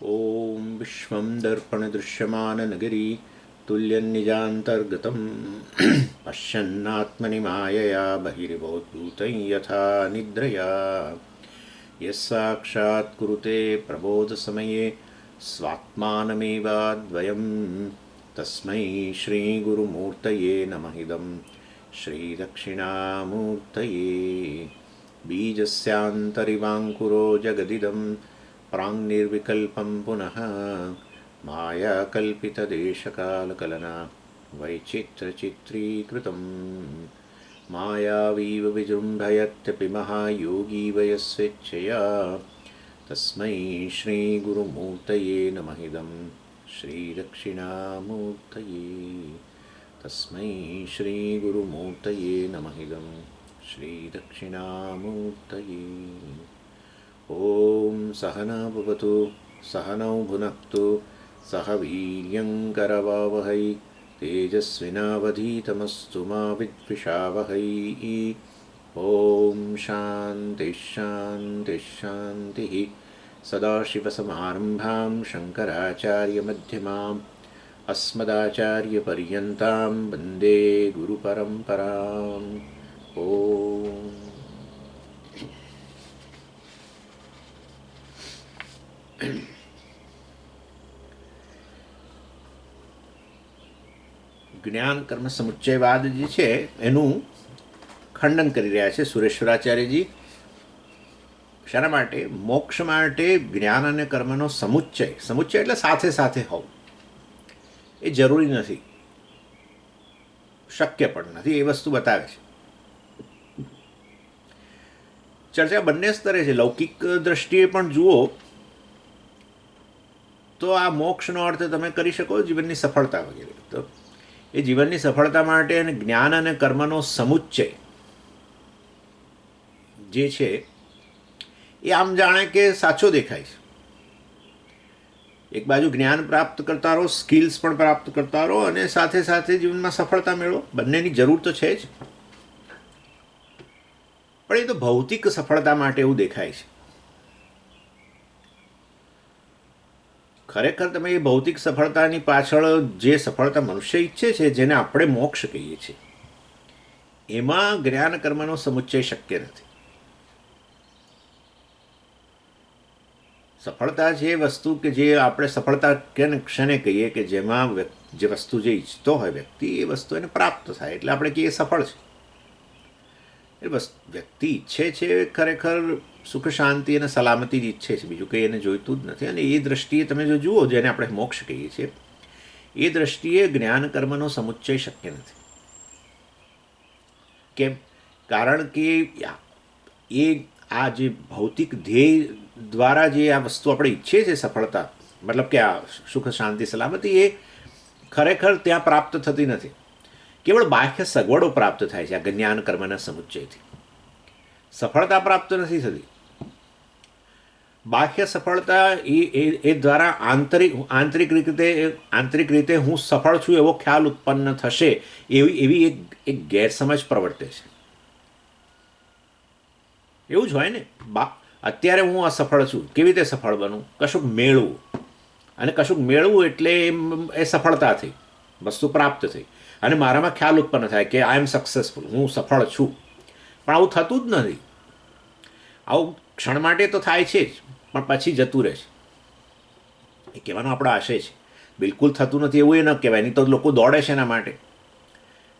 ॐ विश्वं दर्पणदृश्यमाननगरी तुल्यन्निजान्तर्गतं पश्यन्नात्मनि मायया बहिर्भूतं यथा निद्रया यस्साक्षात् कुरुते प्रबोधसमये स्वात्मानमेवाद्वयं तस्मै श्रीगुरुमूर्तये नमः इदं श्रीदक्षिणामूर्तये बीजस्यान्तरिवाङ्कुरो जगदिदं प्राङ्निर्विकल्पं पुनः मायाकल्पितदेशकालकलना वैचित्रचित्रीकृतं मायावीव विजृम्भयत्यपि महायोगी वयस्वेच्छया तस्मै श्रीगुरुमूर्तये नमः इदं श्रीदक्षिणामूर्तये तस्मै श्रीगुरुमूर्तये नमः इदं श्रीदक्षिणामूर्तये ॐ सहना भवतु सहनौ भुनक्तु सह वीर्यङ्करवावहै तेजस्विनावधीतमस्तु मा विद्विषावहै ॐ शान्तिः शान्तिः शान्तिः सदाशिवसमारम्भां शङ्कराचार्यमध्यमाम् अस्मदाचार्यपर्यन्तां वन्दे गुरुपरम्पराम् ॐ જ્ઞાન કર્મ સમુચ્ચયવાદ જે છે એનું ખંડન કરી રહ્યા છે સુરેશ્વરાચાર્યજી. શાના માટે? મોક્ષ માટે જ્ઞાન અને કર્મનો સમુચ્ચય, સમુચ્ચય એટલે સાથે સાથે હોવું, એ જરૂરી નથી, શક્ય પણ નથી, એ વસ્તુ બતાવે છે. ચર્ચા બંને સ્તરે છે. લૌકિક દ્રષ્ટિએ પણ જુઓ તો આ મોક્ષનો અર્થ તમે કરી શકો જીવનની સફળતા વગેરે. તો એ જીવનની સફળતા માટે અને જ્ઞાન અને કર્મનો સમુચ્ચય જે છે એ આમ જાણે કે સાચો દેખાય છે. એક બાજુ જ્ઞાન પ્રાપ્ત કરતા રહો, સ્કિલ્સ પણ પ્રાપ્ત કરતા રહો અને સાથે સાથે જીવનમાં સફળતા મેળવો, બંનેની જરૂર તો છે જ. પણ એ તો ભૌતિક સફળતા માટે એવું દેખાય છે. ખરેખર તમે એ ભૌતિક સફળતાની પાછળ જે સફળતા મનુષ્ય ઈચ્છે છે, જેને આપણે મોક્ષ કહીએ છીએ, એમાં જ્ઞાન કર્મનો સમુચ્ચય શક્ય નથી. સફળતા છે એ વસ્તુ કે જે આપણે સફળતા કેને ક્ષણે કહીએ કે જેમાં જે વસ્તુ જે ઈચ્છતો હોય વ્યક્તિ, એ વસ્તુ એને પ્રાપ્ત થાય એટલે આપણે કહીએ સફળ છે. એ બસ વ્યક્તિ ઈચ્છે છે ખરેખર સુખ શાંતિ અને સલામતી જ ઈચ્છે છે, બીજું કંઈ એને જોઈતું જ નથી. અને એ દ્રષ્ટિએ તમે જો જુઓ, જેને આપણે મોક્ષ કહીએ છીએ, એ દ્રષ્ટિએ જ્ઞાન કર્મનો સમુચ્ચય શક્ય નથી. કેમ? કારણ કે એ આ જે ભૌતિક ધ્યેય દ્વારા જે આ વસ્તુ આપણે ઈચ્છીએ છીએ સફળતા, મતલબ કે આ સુખ શાંતિ સલામતી, એ ખરેખર ત્યાં પ્રાપ્ત થતી નથી. કેવળ બાહ્ય સગવડો પ્રાપ્ત થાય છે. આ જ્ઞાન કર્મના સમુચ્ચયથી સફળતા પ્રાપ્ત નથી થતી. બાહ્ય સફળતા એ દ્વારા આંતરિક રીતે હું સફળ છું એવો ખ્યાલ ઉત્પન્ન થશે, એવી એક ગેરસમજ પ્રવર્તે છે. એવું જ હોય ને, અત્યારે હું અસફળ છું, કેવી રીતે સફળ બનું? કશુંક મેળવું, અને કશુંક મેળવું એટલે એ સફળતા થઈ, વસ્તુ પ્રાપ્ત થઈ, અને મારામાં ખ્યાલ ઉત્પન્ન થાય કે આઈ એમ સક્સેસફુલ, હું સફળ છું. પણ આવું થતું જ નથી. આવું ક્ષણ માટે તો થાય છે જ, પણ પછી જતું રહે છે. એ કહેવાનો આપણો આશય છે. બિલકુલ થતું નથી એવું એ ન કહેવાય, નહીં તો લોકો દોડે છે એના માટે.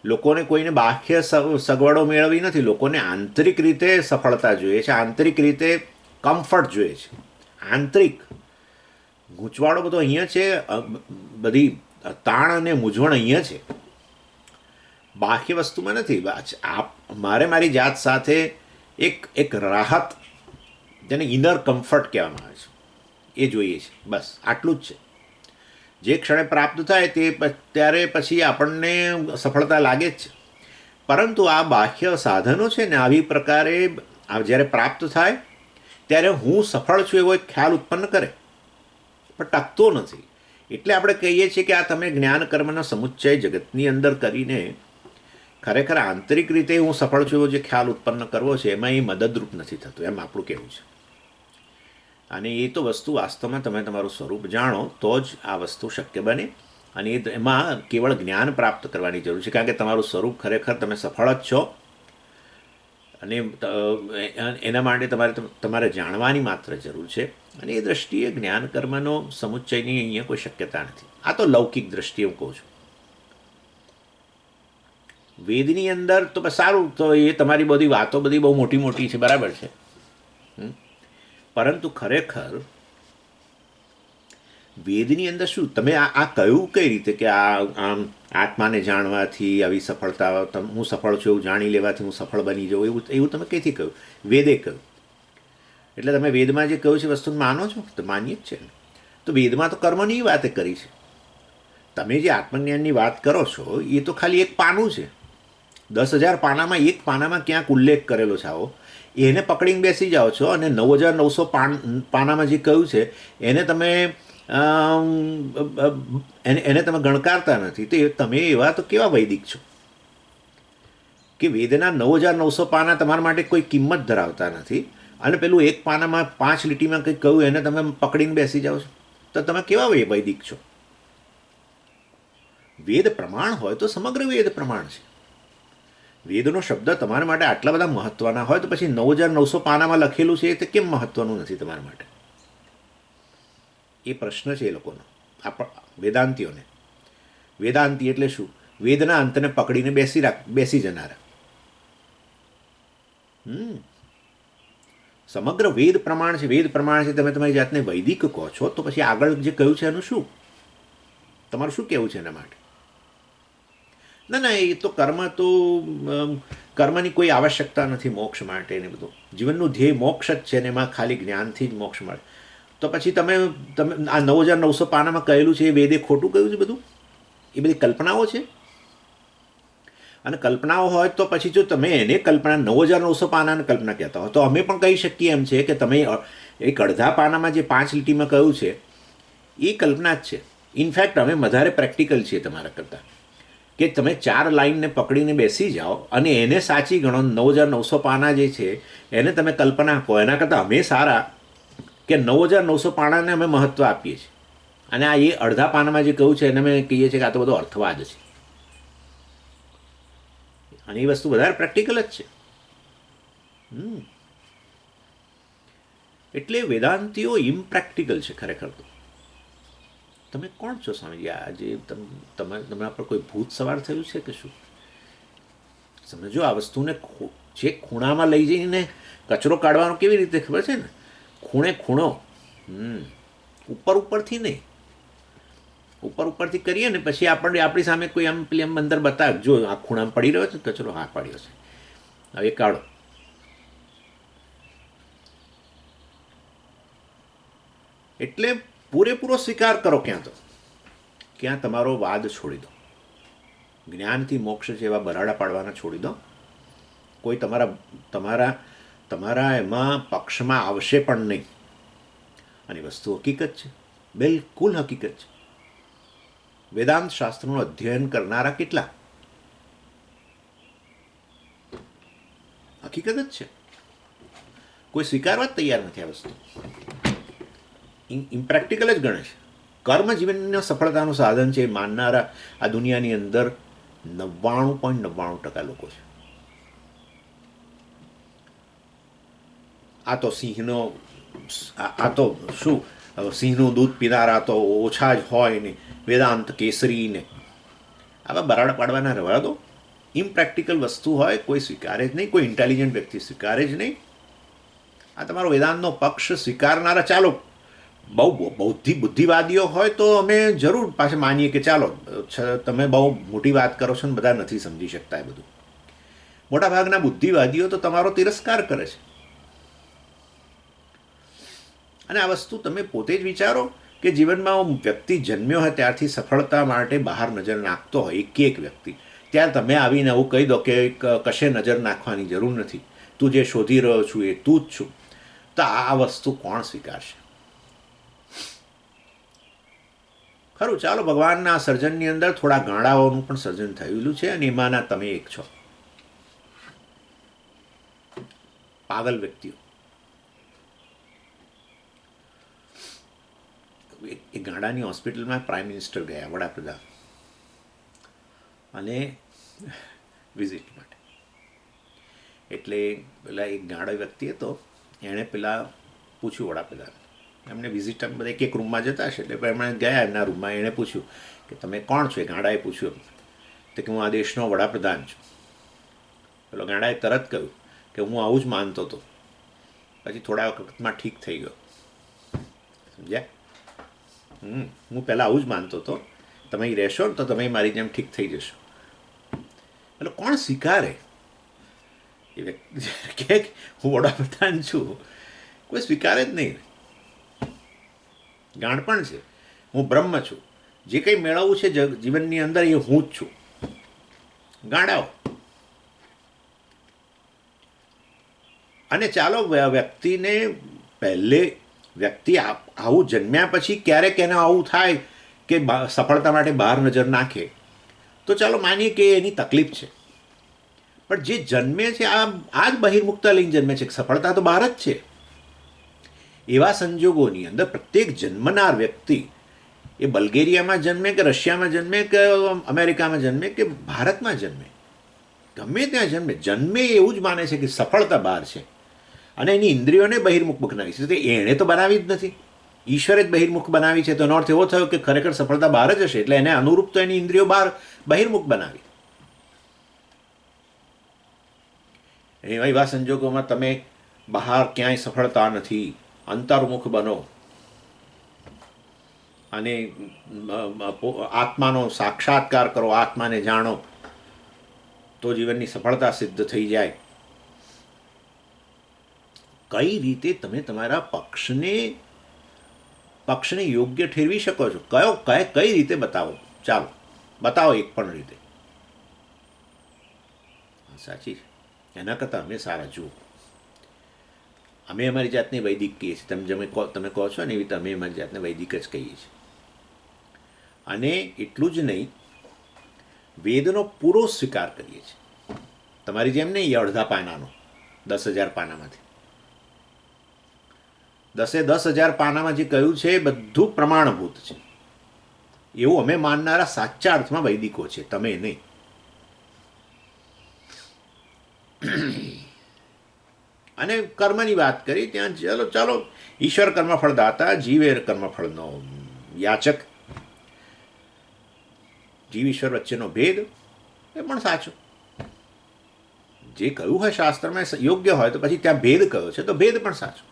લોકોને કોઈને બાહ્ય સગવડો મેળવી નથી, લોકોને આંતરિક રીતે સફળતા જોઈએ છે, આંતરિક રીતે કમ્ફર્ટ જોઈએ છે. આંતરિક ગૂંચવાડો બધો અહીંયા છે, બધી તાણ અને મૂંઝવણ અહીંયા છે, બાહ્ય વસ્તુમાં નથી. મારે મારી જાત સાથે એક રાહત, જેને ઇનર કમ્ફર્ટ કહેવામાં આવે છે, એ જોઈએ છે. બસ આટલું જ છે. જે ક્ષણે પ્રાપ્ત થાય ત્યારે પછી આપણને સફળતા લાગે જ છે. પરંતુ આ બાહ્ય સાધનો છે ને, આવી પ્રકારે જ્યારે પ્રાપ્ત થાય ત્યારે હું સફળ છું એવો એક ખ્યાલ ઉત્પન્ન કરે, પણ ટકતો નથી. એટલે આપણે કહીએ છીએ કે આ તમે જ્ઞાન કર્મનો સમુચ્ચય જગતની અંદર કરીને ખરેખર આંતરિક રીતે હું સફળ છું એવો જે ખ્યાલ ઉત્પન્ન કરવો છે, એમાં એ મદદરૂપ નથી થતું, એમ આપણું કહેવું છે. અને એ તો વસ્તુ વાસ્તવમાં તમે તમારું સ્વરૂપ જાણો તો જ આ વસ્તુ શક્ય બને. અને એમાં કેવળ જ્ઞાન પ્રાપ્ત કરવાની જરૂર છે, કારણ કે તમારું સ્વરૂપ ખરેખર તમે સફળ જ છો. અને એના માટે તમારે જાણવાની માત્ર જરૂર છે. અને એ દ્રષ્ટિએ જ્ઞાન કર્મનો સમુચ્ચયની અહીંયા કોઈ શક્યતા નથી. આ તો લૌકિક દ્રષ્ટિએ હું કહું છું. વેદની અંદર તો સારું, તો એ તમારી બધી વાતો બધી બહુ મોટી મોટી છે, બરાબર છે. પરંતુ ખરેખર વેદની અંદર શું તમે આ કહ્યું કઈ રીતે કે આમ આત્માને જાણવાથી આવી સફળતા, હું સફળ છું એવું જાણી લેવાથી હું સફળ બની જાઉં, એવું તમે કઈથી કહ્યું? વેદે કહ્યું. એટલે તમે વેદમાં જે કહ્યું છે વસ્તુ માનો છો? તો માનીએ જ છે ને. તો વેદમાં તો કર્મની વાતે કરી છે. તમે જે આત્મજ્ઞાનની વાત કરો છો એ તો ખાલી એક પાનું છે. 10,000 પાનામાં એક પાનામાં ક્યાંક ઉલ્લેખ કરેલો છે આવો, એને પકડીને બેસી જાઓ છો. અને 9,900 પાનામાં જે કહ્યું છે એને તમે એને તમે ગણકારતા નથી. તો તમે એવા તો કેવા વૈદિક છો કે વેદના 9,900 પાના તમારા માટે કોઈ કિંમત ધરાવતા નથી, અને પેલું એક પાનામાં 5 લીટીમાં કંઈક કહ્યું એને તમે પકડીને બેસી જાઓ છો. તો તમે કેવા વૈદિક છો? વેદ પ્રમાણ હોય તો સમગ્ર વેદ પ્રમાણ છે. વેદનો શબ્દ તમારા માટે આટલા બધા મહત્ત્વના હોય તો પછી 9,900 પાનામાં લખેલું છે એ તે કેમ મહત્ત્વનું નથી તમારા માટે? એ પ્રશ્ન છે એ લોકોનો, વેદાંતીઓને. વેદાંતી એટલે શું? વેદના અંતને પકડીને બેસી જનારા. સમગ્ર વેદ પ્રમાણ છે, વેદ પ્રમાણ છે. તમે તમારી જાતને વૈદિક કહો છો તો પછી આગળ જે કહ્યું છે એનું શું? તમારું શું કહેવું છે એના માટે? ના, એ તો કર્મની કોઈ આવશ્યકતા નથી મોક્ષ માટે ને બધું. જીવનનું ધ્યેય મોક્ષ જ છે ને એમાં ખાલી જ્ઞાનથી જ મોક્ષ મળે. તો પછી તમે આ 9,900 પાનામાં કહેલું છે એ વેદે ખોટું કહ્યું છે બધું? એ બધી કલ્પનાઓ છે. અને કલ્પનાઓ હોય તો પછી જો તમે એને કલ્પના 9,900 પાનાને કલ્પના કહેતા હોય તો અમે પણ કહી શકીએ એમ છે કે તમે એક અડધા પાનામાં જે 5 લીટીમાં કહ્યું છે એ કલ્પના જ છે. ઇનફેક્ટ અમે વધારે પ્રેક્ટિકલ છીએ તમારા કરતાં, કે તમે 4 લાઈનને પકડીને બેસી જાઓ અને એને સાચી ગણો. 9,900 પાના જે છે એને તમે કલ્પના કહો. એના કરતાં અમે સારા કે 9,900 પાનાને અમે મહત્ત્વ આપીએ છીએ, અને આ એ અડધા પાનામાં જે કહ્યું છે એને અમે કહીએ છીએ કે આ તો બધો અર્થવાદ છે. અને એ વસ્તુ વધારે પ્રેક્ટિકલ જ છે. એટલે વેદાંતિઓ ઇમ્પ્રેક્ટિકલ છે ખરેખર. તો તમે કોણ છો સ્વામીજી? આજે તમારા પર કોઈ ભૂત સવાર થયું છે કે શું? સમજો આ વસ્તુને જે ખૂણામાં લઈ જઈને કચરો કાઢવાનો કેવી રીતે ખબર છે ને? ખૂણે ખૂણો, ઉપરથી નહીં. ઉપરથી કરીએ ને પછી આપણી સામે કોઈ આમ પેલી આમ અંદર બતાવે, જો આ ખૂણામાં પડી રહ્યો છે કચરો, હા પડ્યો છે, હવે કાઢો. એટલે પૂરેપૂરો સ્વીકાર કરો. ક્યાં તમારો વાદ છોડી દો. જ્ઞાનથી મોક્ષ છે એવા બરાડા પાડવાના છોડી દો. કોઈ તમારા એમાં પક્ષમાં આવશે પણ નહીં. અને વસ્તુ હકીકત છે, બિલકુલ હકીકત છે. વેદાંત શાસ્ત્રનું અધ્યયન કરનારા કેટલા? હકીકત જ છે. કોઈ સ્વીકારવા જ તૈયાર નથી આ વસ્તુ. ઇમ્પ્રેક્ટિકલ જ ગણે છે. કર્મ જીવનની સફળતાનું સાધન છે માનનારા આ દુનિયાની અંદર 99.99% લોકો છે. આ તો સિંહનું દૂધ પીનારા તો ઓછા જ હોય ને, વેદાંત કેસરી ને આવા બરાડ પાડવાના રહેવા દો. ઇમ્પ્રેક્ટિકલ વસ્તુ હોય કોઈ સ્વીકારે જ નહીં, કોઈ ઇન્ટેલિજન્ટ વ્યક્તિ સ્વીકારે જ નહીં. આ તમારો વેદાંતનો પક્ષ સ્વીકારનારા ચાલો બહુ બુદ્ધિવાદીઓ હોય તો અમે જરૂર પાછા માનીએ કે ચાલો તમે બહુ મોટી વાત કરો છો ને બધા નથી સમજી શકતા. એ બધું મોટાભાગના બુદ્ધિવાદીઓ તો તમારો તિરસ્કાર કરે છે. અને આ વસ્તુ તમે પોતે જ વિચારો કે જીવનમાં વ્યક્તિ જન્મ્યો હોય ત્યારથી સફળતા માટે બહાર નજર નાખતો હોય એક વ્યક્તિ, ત્યારે તમે આવીને એવું કહી દો કે કશે નજર નાખવાની જરૂર નથી, તું જે શોધી રહ્યો છું એ તું જ છું. તો આ વસ્તુ કોણ સ્વીકારશે? ખરું, ચાલો ભગવાનના સર્જનની અંદર થોડા ગાંડાઓનું પણ સર્જન થયેલું છે અને એમાંના તમે એક છો. પાગલ વ્યક્તિઓ. એ ગાંડાની હોસ્પિટલમાં પ્રાઇમ મિનિસ્ટર ગયા, વડાપ્રધાન, અને વિઝિટ માટે. એટલે પેલા એક ગાંડો વ્યક્તિ હતો, એણે પેલા પૂછ્યું વડાપ્રધાન, એમને વિઝિટ બધા એક રૂમમાં જતા હશે, એટલે એમણે ગયા એમના રૂમમાં, એણે પૂછ્યું કે તમે કોણ છો? એ ગાંડાએ પૂછ્યું તો કે હું આ દેશનો વડાપ્રધાન છું. પેલો ગાંડાએ તરત કહ્યું કે હું આવું જ માનતો હતો, પછી થોડા વખતમાં ઠીક થઈ ગયો. સમજ્યા? હું પહેલાં આવું જ માનતો હતો, તમે અહીં રહેશો ને તો તમે મારી જેમ ઠીક થઈ જશો. એટલે કોણ સ્વીકારે? એ વ્યક્તિ કે હું વડાપ્રધાન છું, કોઈ સ્વીકારે જ નહીં. ગાણપણ છે. હું બ્રહ્મ છું, જે કંઈ મેળવવું છે જીવનની અંદર એ હું જ છું. ગાંડાઓ. અને ચાલો વ્યક્તિને પહેલે વ્યક્તિ આવું જન્મ્યા પછી ક્યારેક એને આવું થાય કે સફળતા માટે બહાર નજર નાખે, તો ચાલો માનીએ કે એની તકલીફ છે. પણ જે જન્મે છે આ જ બહિર્મુખતા લઈને જન્મે છે, સફળતા તો બહાર જ છે. એવા સંજોગોની અંદર પ્રત્યેક જન્મનાર વ્યક્તિ, એ બલ્ગેરિયામાં જન્મે કે રશિયામાં જન્મે કે અમેરિકામાં જન્મે કે ભારતમાં જન્મે, ગમે ત્યાં જન્મે એવું જ માને છે કે સફળતા બહાર છે, અને એની ઇન્દ્રિયોને બહિર્મુખ બનાવી છે. એણે તો બનાવી જ નથી, ઈશ્વરે જ બહિર્મુખ બનાવી છે. તો એનો અર્થ એવો થયો કે ખરેખર સફળતા બહાર જ હશે, એટલે એને અનુરૂપ તો એની ઇન્દ્રિયો બહિર્મુખ બનાવી. એવા સંજોગોમાં તમે બહાર ક્યાંય સફળતા નથી, અંતર્મુખ બનો અને આત્માનો સાક્ષાત્કાર કરો, આત્માને જાણો, તો જીવનની સફળતા સિદ્ધ થઈ જાય. કઈ રીતે તમે તમારા પક્ષને યોગ્ય ઠેરવી શકો છો? કઈ રીતે બતાવો? ચાલો બતાવો એક પણ રીતે. સાચી છે. એના કરતાં અમે સારા જુઓ. અમે અમારી જાતને વૈદિક કહીએ છીએ. તમે કહો છો ને એવી રીતે અમે અમારી જાતને વૈદિક જ કહીએ છીએ. અને એટલું જ નહીં, વેદનો પૂરો સ્વીકાર કરીએ છીએ. તમારી જેમ નહીં અડધા પાનાનો, 10,000 પાનામાંથી. 10,000 પાનામાં જે કહ્યું છે એ બધું પ્રમાણભૂત છે. એવું અમે માનનારા સાચા અર્થમાં વૈદિકો છે, તમે નહીં. અને કર્મની વાત કરી ત્યાં ચાલો ઈશ્વર કર્મફળ દાતા, જીવે કર્મફળનો યાચક. જીવ ઈશ્વર વચ્ચેનો ભેદ એ પણ સાચો. જે કહ્યું હોય શાસ્ત્રમાં યોગ્ય હોય તો પછી ત્યાં ભેદ કયો છે તો ભેદ પણ સાચો.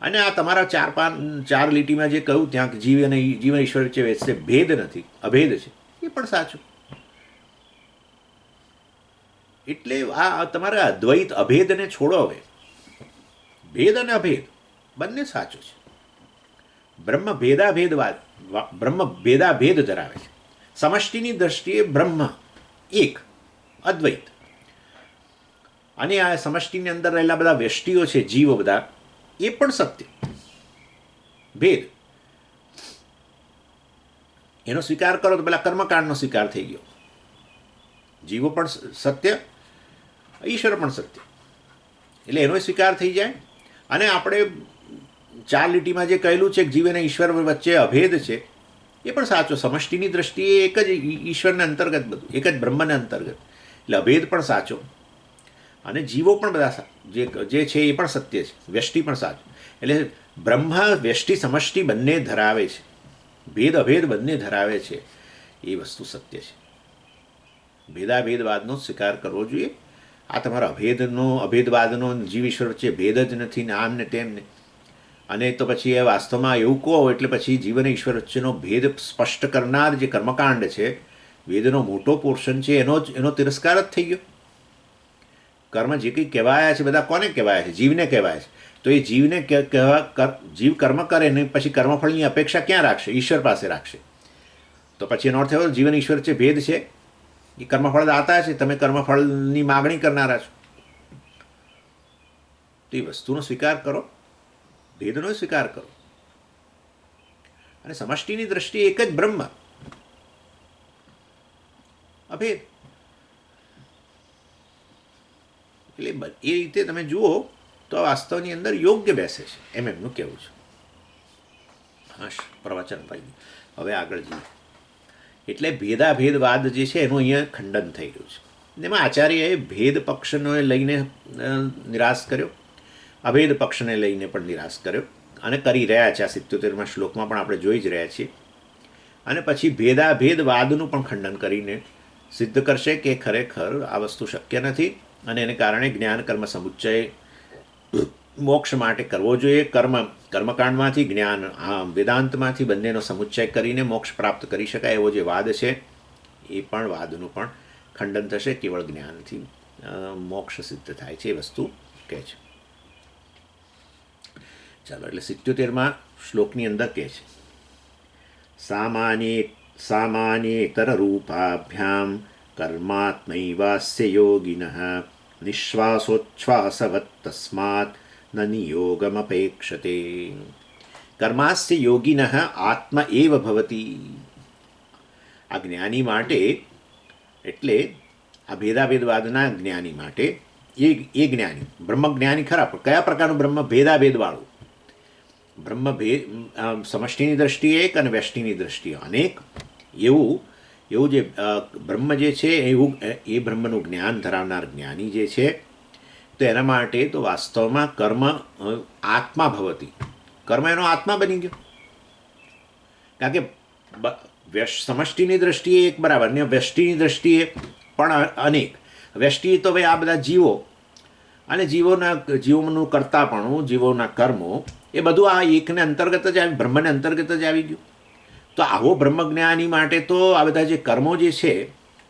અને આ તમારા ચાર લીટીમાં જે કહ્યું ત્યાં જીવ અને જીવ ઈશ્વર વચ્ચે વચ્ચે ભેદ નથી, અભેદ છે, એ પણ સાચું. એટલે આ તમારા અદ્વૈત અભેદને છોડો હવે. ભેદ અને અભેદ બંને સાચું છે. બ્રહ્મ ભેદાભેદ ધરાવે છે. સમષ્ટિની દ્રષ્ટિએ બ્રહ્મ એક, અદ્વૈત. અને આ સમષ્ટિની અંદર રહેલા બધા વ્યષ્ટિઓ છે, જીવો બધા, એ પણ સત્ય. ભેદ એનો સ્વીકાર કરો તો પેલા કર્મકાંડનો સ્વીકાર થઈ ગયો. જીવો પણ સત્ય, ઈશ્વર પણ સત્ય, એટલે એનો સ્વીકાર થઈ જાય. અને આપણે 4 લીટીમાં જે કહેલું છે કે જીવ અને ઈશ્વર વચ્ચે અભેદ છે, એ પણ સાચો. સમષ્ટિની દ્રષ્ટિએ એક જ ઈશ્વરને અંતર્ગત, બધું એક જ બ્રહ્મને અંતર્ગત, એટલે અભેદ પણ સાચો. અને જીવો પણ બધા જે છે એ પણ સત્ય છે, વ્યષ્ટિ પણ સાચું. એટલે બ્રહ્મ વ્યષ્ટિ સમષ્ટિ બંને ધરાવે છે, ભેદ અભેદ બંને ધરાવે છે, એ વસ્તુ સત્ય છે. ભેદાભેદવાદનો સ્વીકાર કરવો જોઈએ. આ તમારા અભેદવાદનો જીવ ઈશ્વર વચ્ચે ભેદ જ નથી ને આમ ને તેમ ને. અને તો પછી એ વાસ્તવમાં એવું કહો એટલે પછી જીવન ઈશ્વર વચ્ચેનો ભેદ સ્પષ્ટ કરનાર જે કર્મકાંડ છે, વેદનો મોટો પોર્શન છે, એનો તિરસ્કાર જ થઈ ગયો. કર્મ જે કંઈ કહેવાયા છે બધા કોને કહેવાયા છે? જીવને કહેવાય છે. તો એ જીવને જીવ કર્મ કરે ને પછી કર્મફળની અપેક્ષા ક્યાં રાખશે? ઈશ્વર પાસે રાખશે. તો પછી એનો અર્થ એવો જીવન ઈશ્વર વચ્ચે ભેદ છે. એ કર્મફળ દાતા છે, તમે કર્મફળની માગણી કરનારા છો. તો એ વસ્તુનો સ્વીકાર કરો, ભેદનો સ્વીકાર કરો. અને સમષ્ટિની દ્રષ્ટિએ એક જ બ્રહ્મ, અભેદ. એટલે એ રીતે તમે જુઓ તો વાસ્તવની અંદર યોગ્ય બેસે છે, એમ એમનું કહેવું છે. પ્રવચન અપાઈ ગયું. હવે આગળ જઈએ. એટલે ભેદાભેદવાદ જે છે એનું અહીંયા ખંડન થઈ રહ્યું છે. એમાં આચાર્યએ ભેદ પક્ષને લઈને નિરાશ કર્યો, અભેદ પક્ષને લઈને પણ નિરાશ કર્યો અને કરી રહ્યા છે. આ 77મા શ્લોકમાં પણ આપણે જોઈ જ રહ્યા છીએ. અને પછી ભેદાભેદવાદનું પણ ખંડન કરીને સિદ્ધ કરશે કે ખરેખર આ વસ્તુ શક્ય નથી અને એને કારણે જ્ઞાન કર્મ સમુચ્ચય મોક્ષ માટે કરવો જોઈએ. કર્મકાંડમાંથી જ્ઞાન વેદાંતમાંથી બંનેનો સમુચ્ચય કરીને મોક્ષ પ્રાપ્ત કરી શકાય એવો જે વાદ છે એ પણ વાદનું પણ ખંડન થશે. કેવળ જ્ઞાનથી મોક્ષ સિદ્ધ થાય છે એ વસ્તુ કહે છે. ચાલો, એટલે 77મા શ્લોકની અંદર કહે છે સામાન્યેતરરૂપાભ્યામ કર્માત્મૈવાસ્ય યોગિનઃ નિશ્વાસોચ્છ્વાસવત તસ્માત ન નિયોગમપેક્ષતે. કર્માસ્ય યોગિનઃ આત્મ એવ ભવતી. આ જ્ઞાની માટે, એટલે આ ભેદાભેદવાદના જ્ઞાની માટે એ જ્ઞાની બ્રહ્મજ્ઞાની ખરા, પણ કયા પ્રકારનું બ્રહ્મ? ભેદાભેદવાળું બ્રહ્મ. સમષ્ટિની દ્રષ્ટિએ એક અને વ્યષ્ટિની દ્રષ્ટિએ અનેક. એવું જે બ્રહ્મ જે છે એવું એ બ્રહ્મનું જ્ઞાન ધરાવનાર જ્ઞાની જે છે તો એના માટે તો વાસ્તવમાં કર્મ આત્મા ભવતી. કર્મ એનો આત્મા બની ગયો. કારણ કે સમષ્ટિની દ્રષ્ટિએ એક બરાબર ને વ્યષ્ટિની દ્રષ્ટિએ પણ અનેક. વ્યષ્ટિ તો ભાઈ આ બધા જીવો અને જીવોનું કરતાપણું, જીવોના કર્મો, એ બધું આ એકને અંતર્ગત જ બ્રહ્મને અંતર્ગત જ આવી ગયું. તો આવો બ્રહ્મજ્ઞાની માટે તો આ બધા જે કર્મો જે છે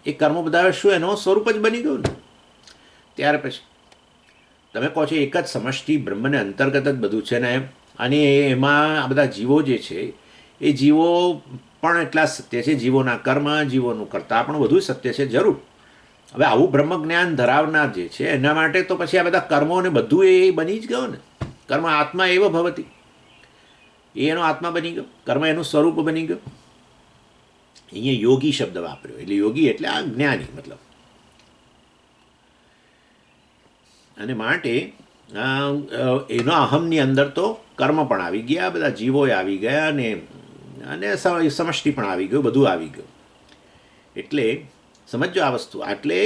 એ કર્મો બધા શું એનો સ્વરૂપ જ બની ગયું ને. ત્યાર પછી તમે કહો છો એક જ સમષ્ટિ બ્રહ્મને અંતર્ગત જ બધું છે ને, અને એમાં આ બધા જીવો જે છે એ જીવો પણ એટલા સત્ય છે. જીવોના કર્મ, જીવોનું કરતા પણ બધું સત્ય છે, જરૂર. હવે આવું બ્રહ્મજ્ઞાન ધરાવનાર જે છે એના માટે તો પછી આ બધા કર્મો ને બધું એ બની જ ગયો ને. કર્મ આત્મા એવ ભવતી, એનો આત્મા બની ગયો, કર્મ એનું સ્વરૂપ બની ગયું. અહીંયા યોગી શબ્દ વાપર્યો, એટલે યોગી એટલે આ જ્ઞાની મતલબ. અને માટે એનો અહમની અંદર તો કર્મ પણ આવી ગયા, બધા જીવો આવી ગયા અને સમષ્ટિ પણ આવી ગયું, બધું આવી ગયું. એટલે સમજો આ વસ્તુ. એટલે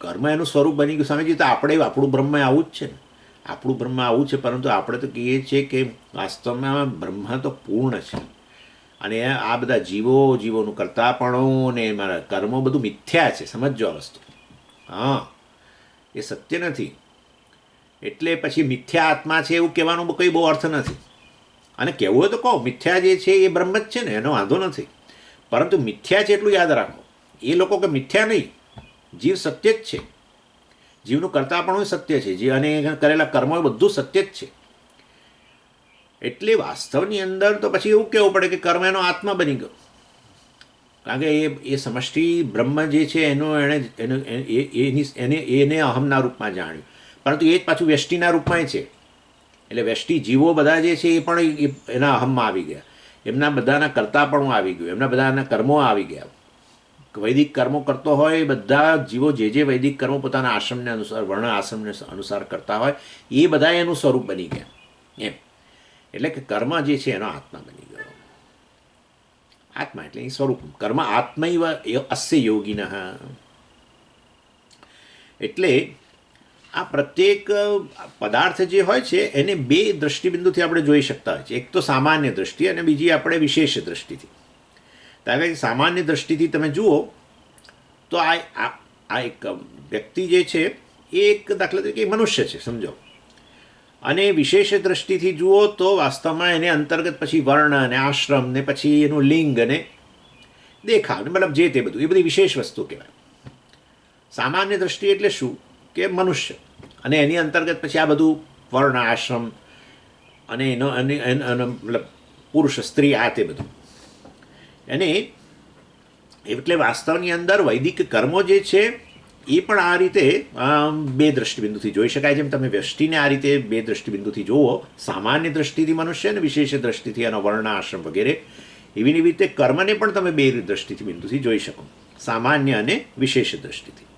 કર્મ એનું સ્વરૂપ બની ગયું. સમજી તો આપણું બ્રહ્મ આવું જ છે ને. આપણું બ્રહ્મ આવું છે, પરંતુ આપણે તો કહીએ છીએ કે વાસ્તવમાં બ્રહ્મ તો પૂર્ણ છે અને આ બધા જીવોનું કરતાપણું ને મારા કર્મો બધું મિથ્યા છે. સમજો આ વસ્તુ. હા, એ સત્ય નથી. એટલે પછી મિથ્યા આત્મા છે એવું કહેવાનો કંઈ બહુ અર્થ નથી. અને કહેવું હોય તો કહો, મિથ્યા જે છે એ બ્રહ્મ જ છે ને, એનો વાંધો નથી. પરંતુ મિથ્યા છે એટલું યાદ રાખો. એ લોકો કે મિથ્યા નહીં, જીવ સત્ય જ છે. જીવનું કરતાપણું સત્ય છે, અને કરેલા કર્મો બધું સત્ય જ છે. એટલે વાસ્તવની અંદર તો પછી એવું કહેવું પડે કે કર્મ એનો આત્મા બની ગયો. કારણ કે એ સમષ્ટિ બ્રહ્મ જે છે એને અહમના રૂપમાં જાણ્યું, પરંતુ એ જ પાછું વ્યષ્ટિના રૂપમાં છે. એટલે વ્યષ્ટિ જીવો બધા જે છે એ પણ એના અહમમાં આવી ગયા. એમના બધાના કરતાપણું આવી ગયું, એમના બધાના કર્મો આવી ગયા. વૈદિક કર્મો કરતો હોય એ બધા જીવો જે વૈદિક કર્મો પોતાના આશ્રમને અનુસાર, વર્ણ આશ્રમને અનુસાર કરતા હોય એ બધા એનું સ્વરૂપ બની ગયા એમ. એટલે કે કર્મ જે છે એનો આત્મા બની ગયો. આત્મા એટલે એ સ્વરૂપ. કર્મ આત્મૈવ અસ્ય યોગિનઃ. એટલે આ પ્રત્યેક પદાર્થ જે હોય છે એને બે દૃષ્ટિબિંદુથી આપણે જોઈ શકતા હોય છે. એક તો સામાન્ય દૃષ્ટિ અને બીજી આપણે વિશેષ દૃષ્ટિથી. કારણ કે સામાન્ય દૃષ્ટિથી તમે જુઓ તો આ એક વ્યક્તિ જે છે એ એક દાખલા તરીકે મનુષ્ય છે સમજો. અને વિશેષ દૃષ્ટિથી જુઓ તો વાસ્તવમાં એને અંતર્ગત પછી વર્ણ અને આશ્રમ ને પછી એનું લિંગ અને દેખાવ મતલબ જે તે બધું એ બધી વિશેષ વસ્તુ કહેવાય. સામાન્ય દૃષ્ટિ એટલે શું કે મનુષ્ય, અને એની અંતર્ગત પછી આ બધું વર્ણ આશ્રમ અને એનો મતલબ પુરુષ સ્ત્રી આ તે બધું. અને એટલે વાસ્તવની અંદર વૈદિક કર્મો જે છે એ પણ આ રીતે બે દૃષ્ટિબિંદુથી જોઈ શકાય. જેમ તમે વ્યષ્ટિને આ રીતે બે દૃષ્ટિબિંદુથી જુઓ, સામાન્ય દૃષ્ટિથી મનુષ્ય અને વિશેષ દૃષ્ટિથી એનો વર્ણ આશ્રમ વગેરે, એવી રીતે કર્મને પણ તમે બે દૃષ્ટિથી બિંદુથી જોઈ શકો, સામાન્ય અને વિશેષ દૃષ્ટિથી.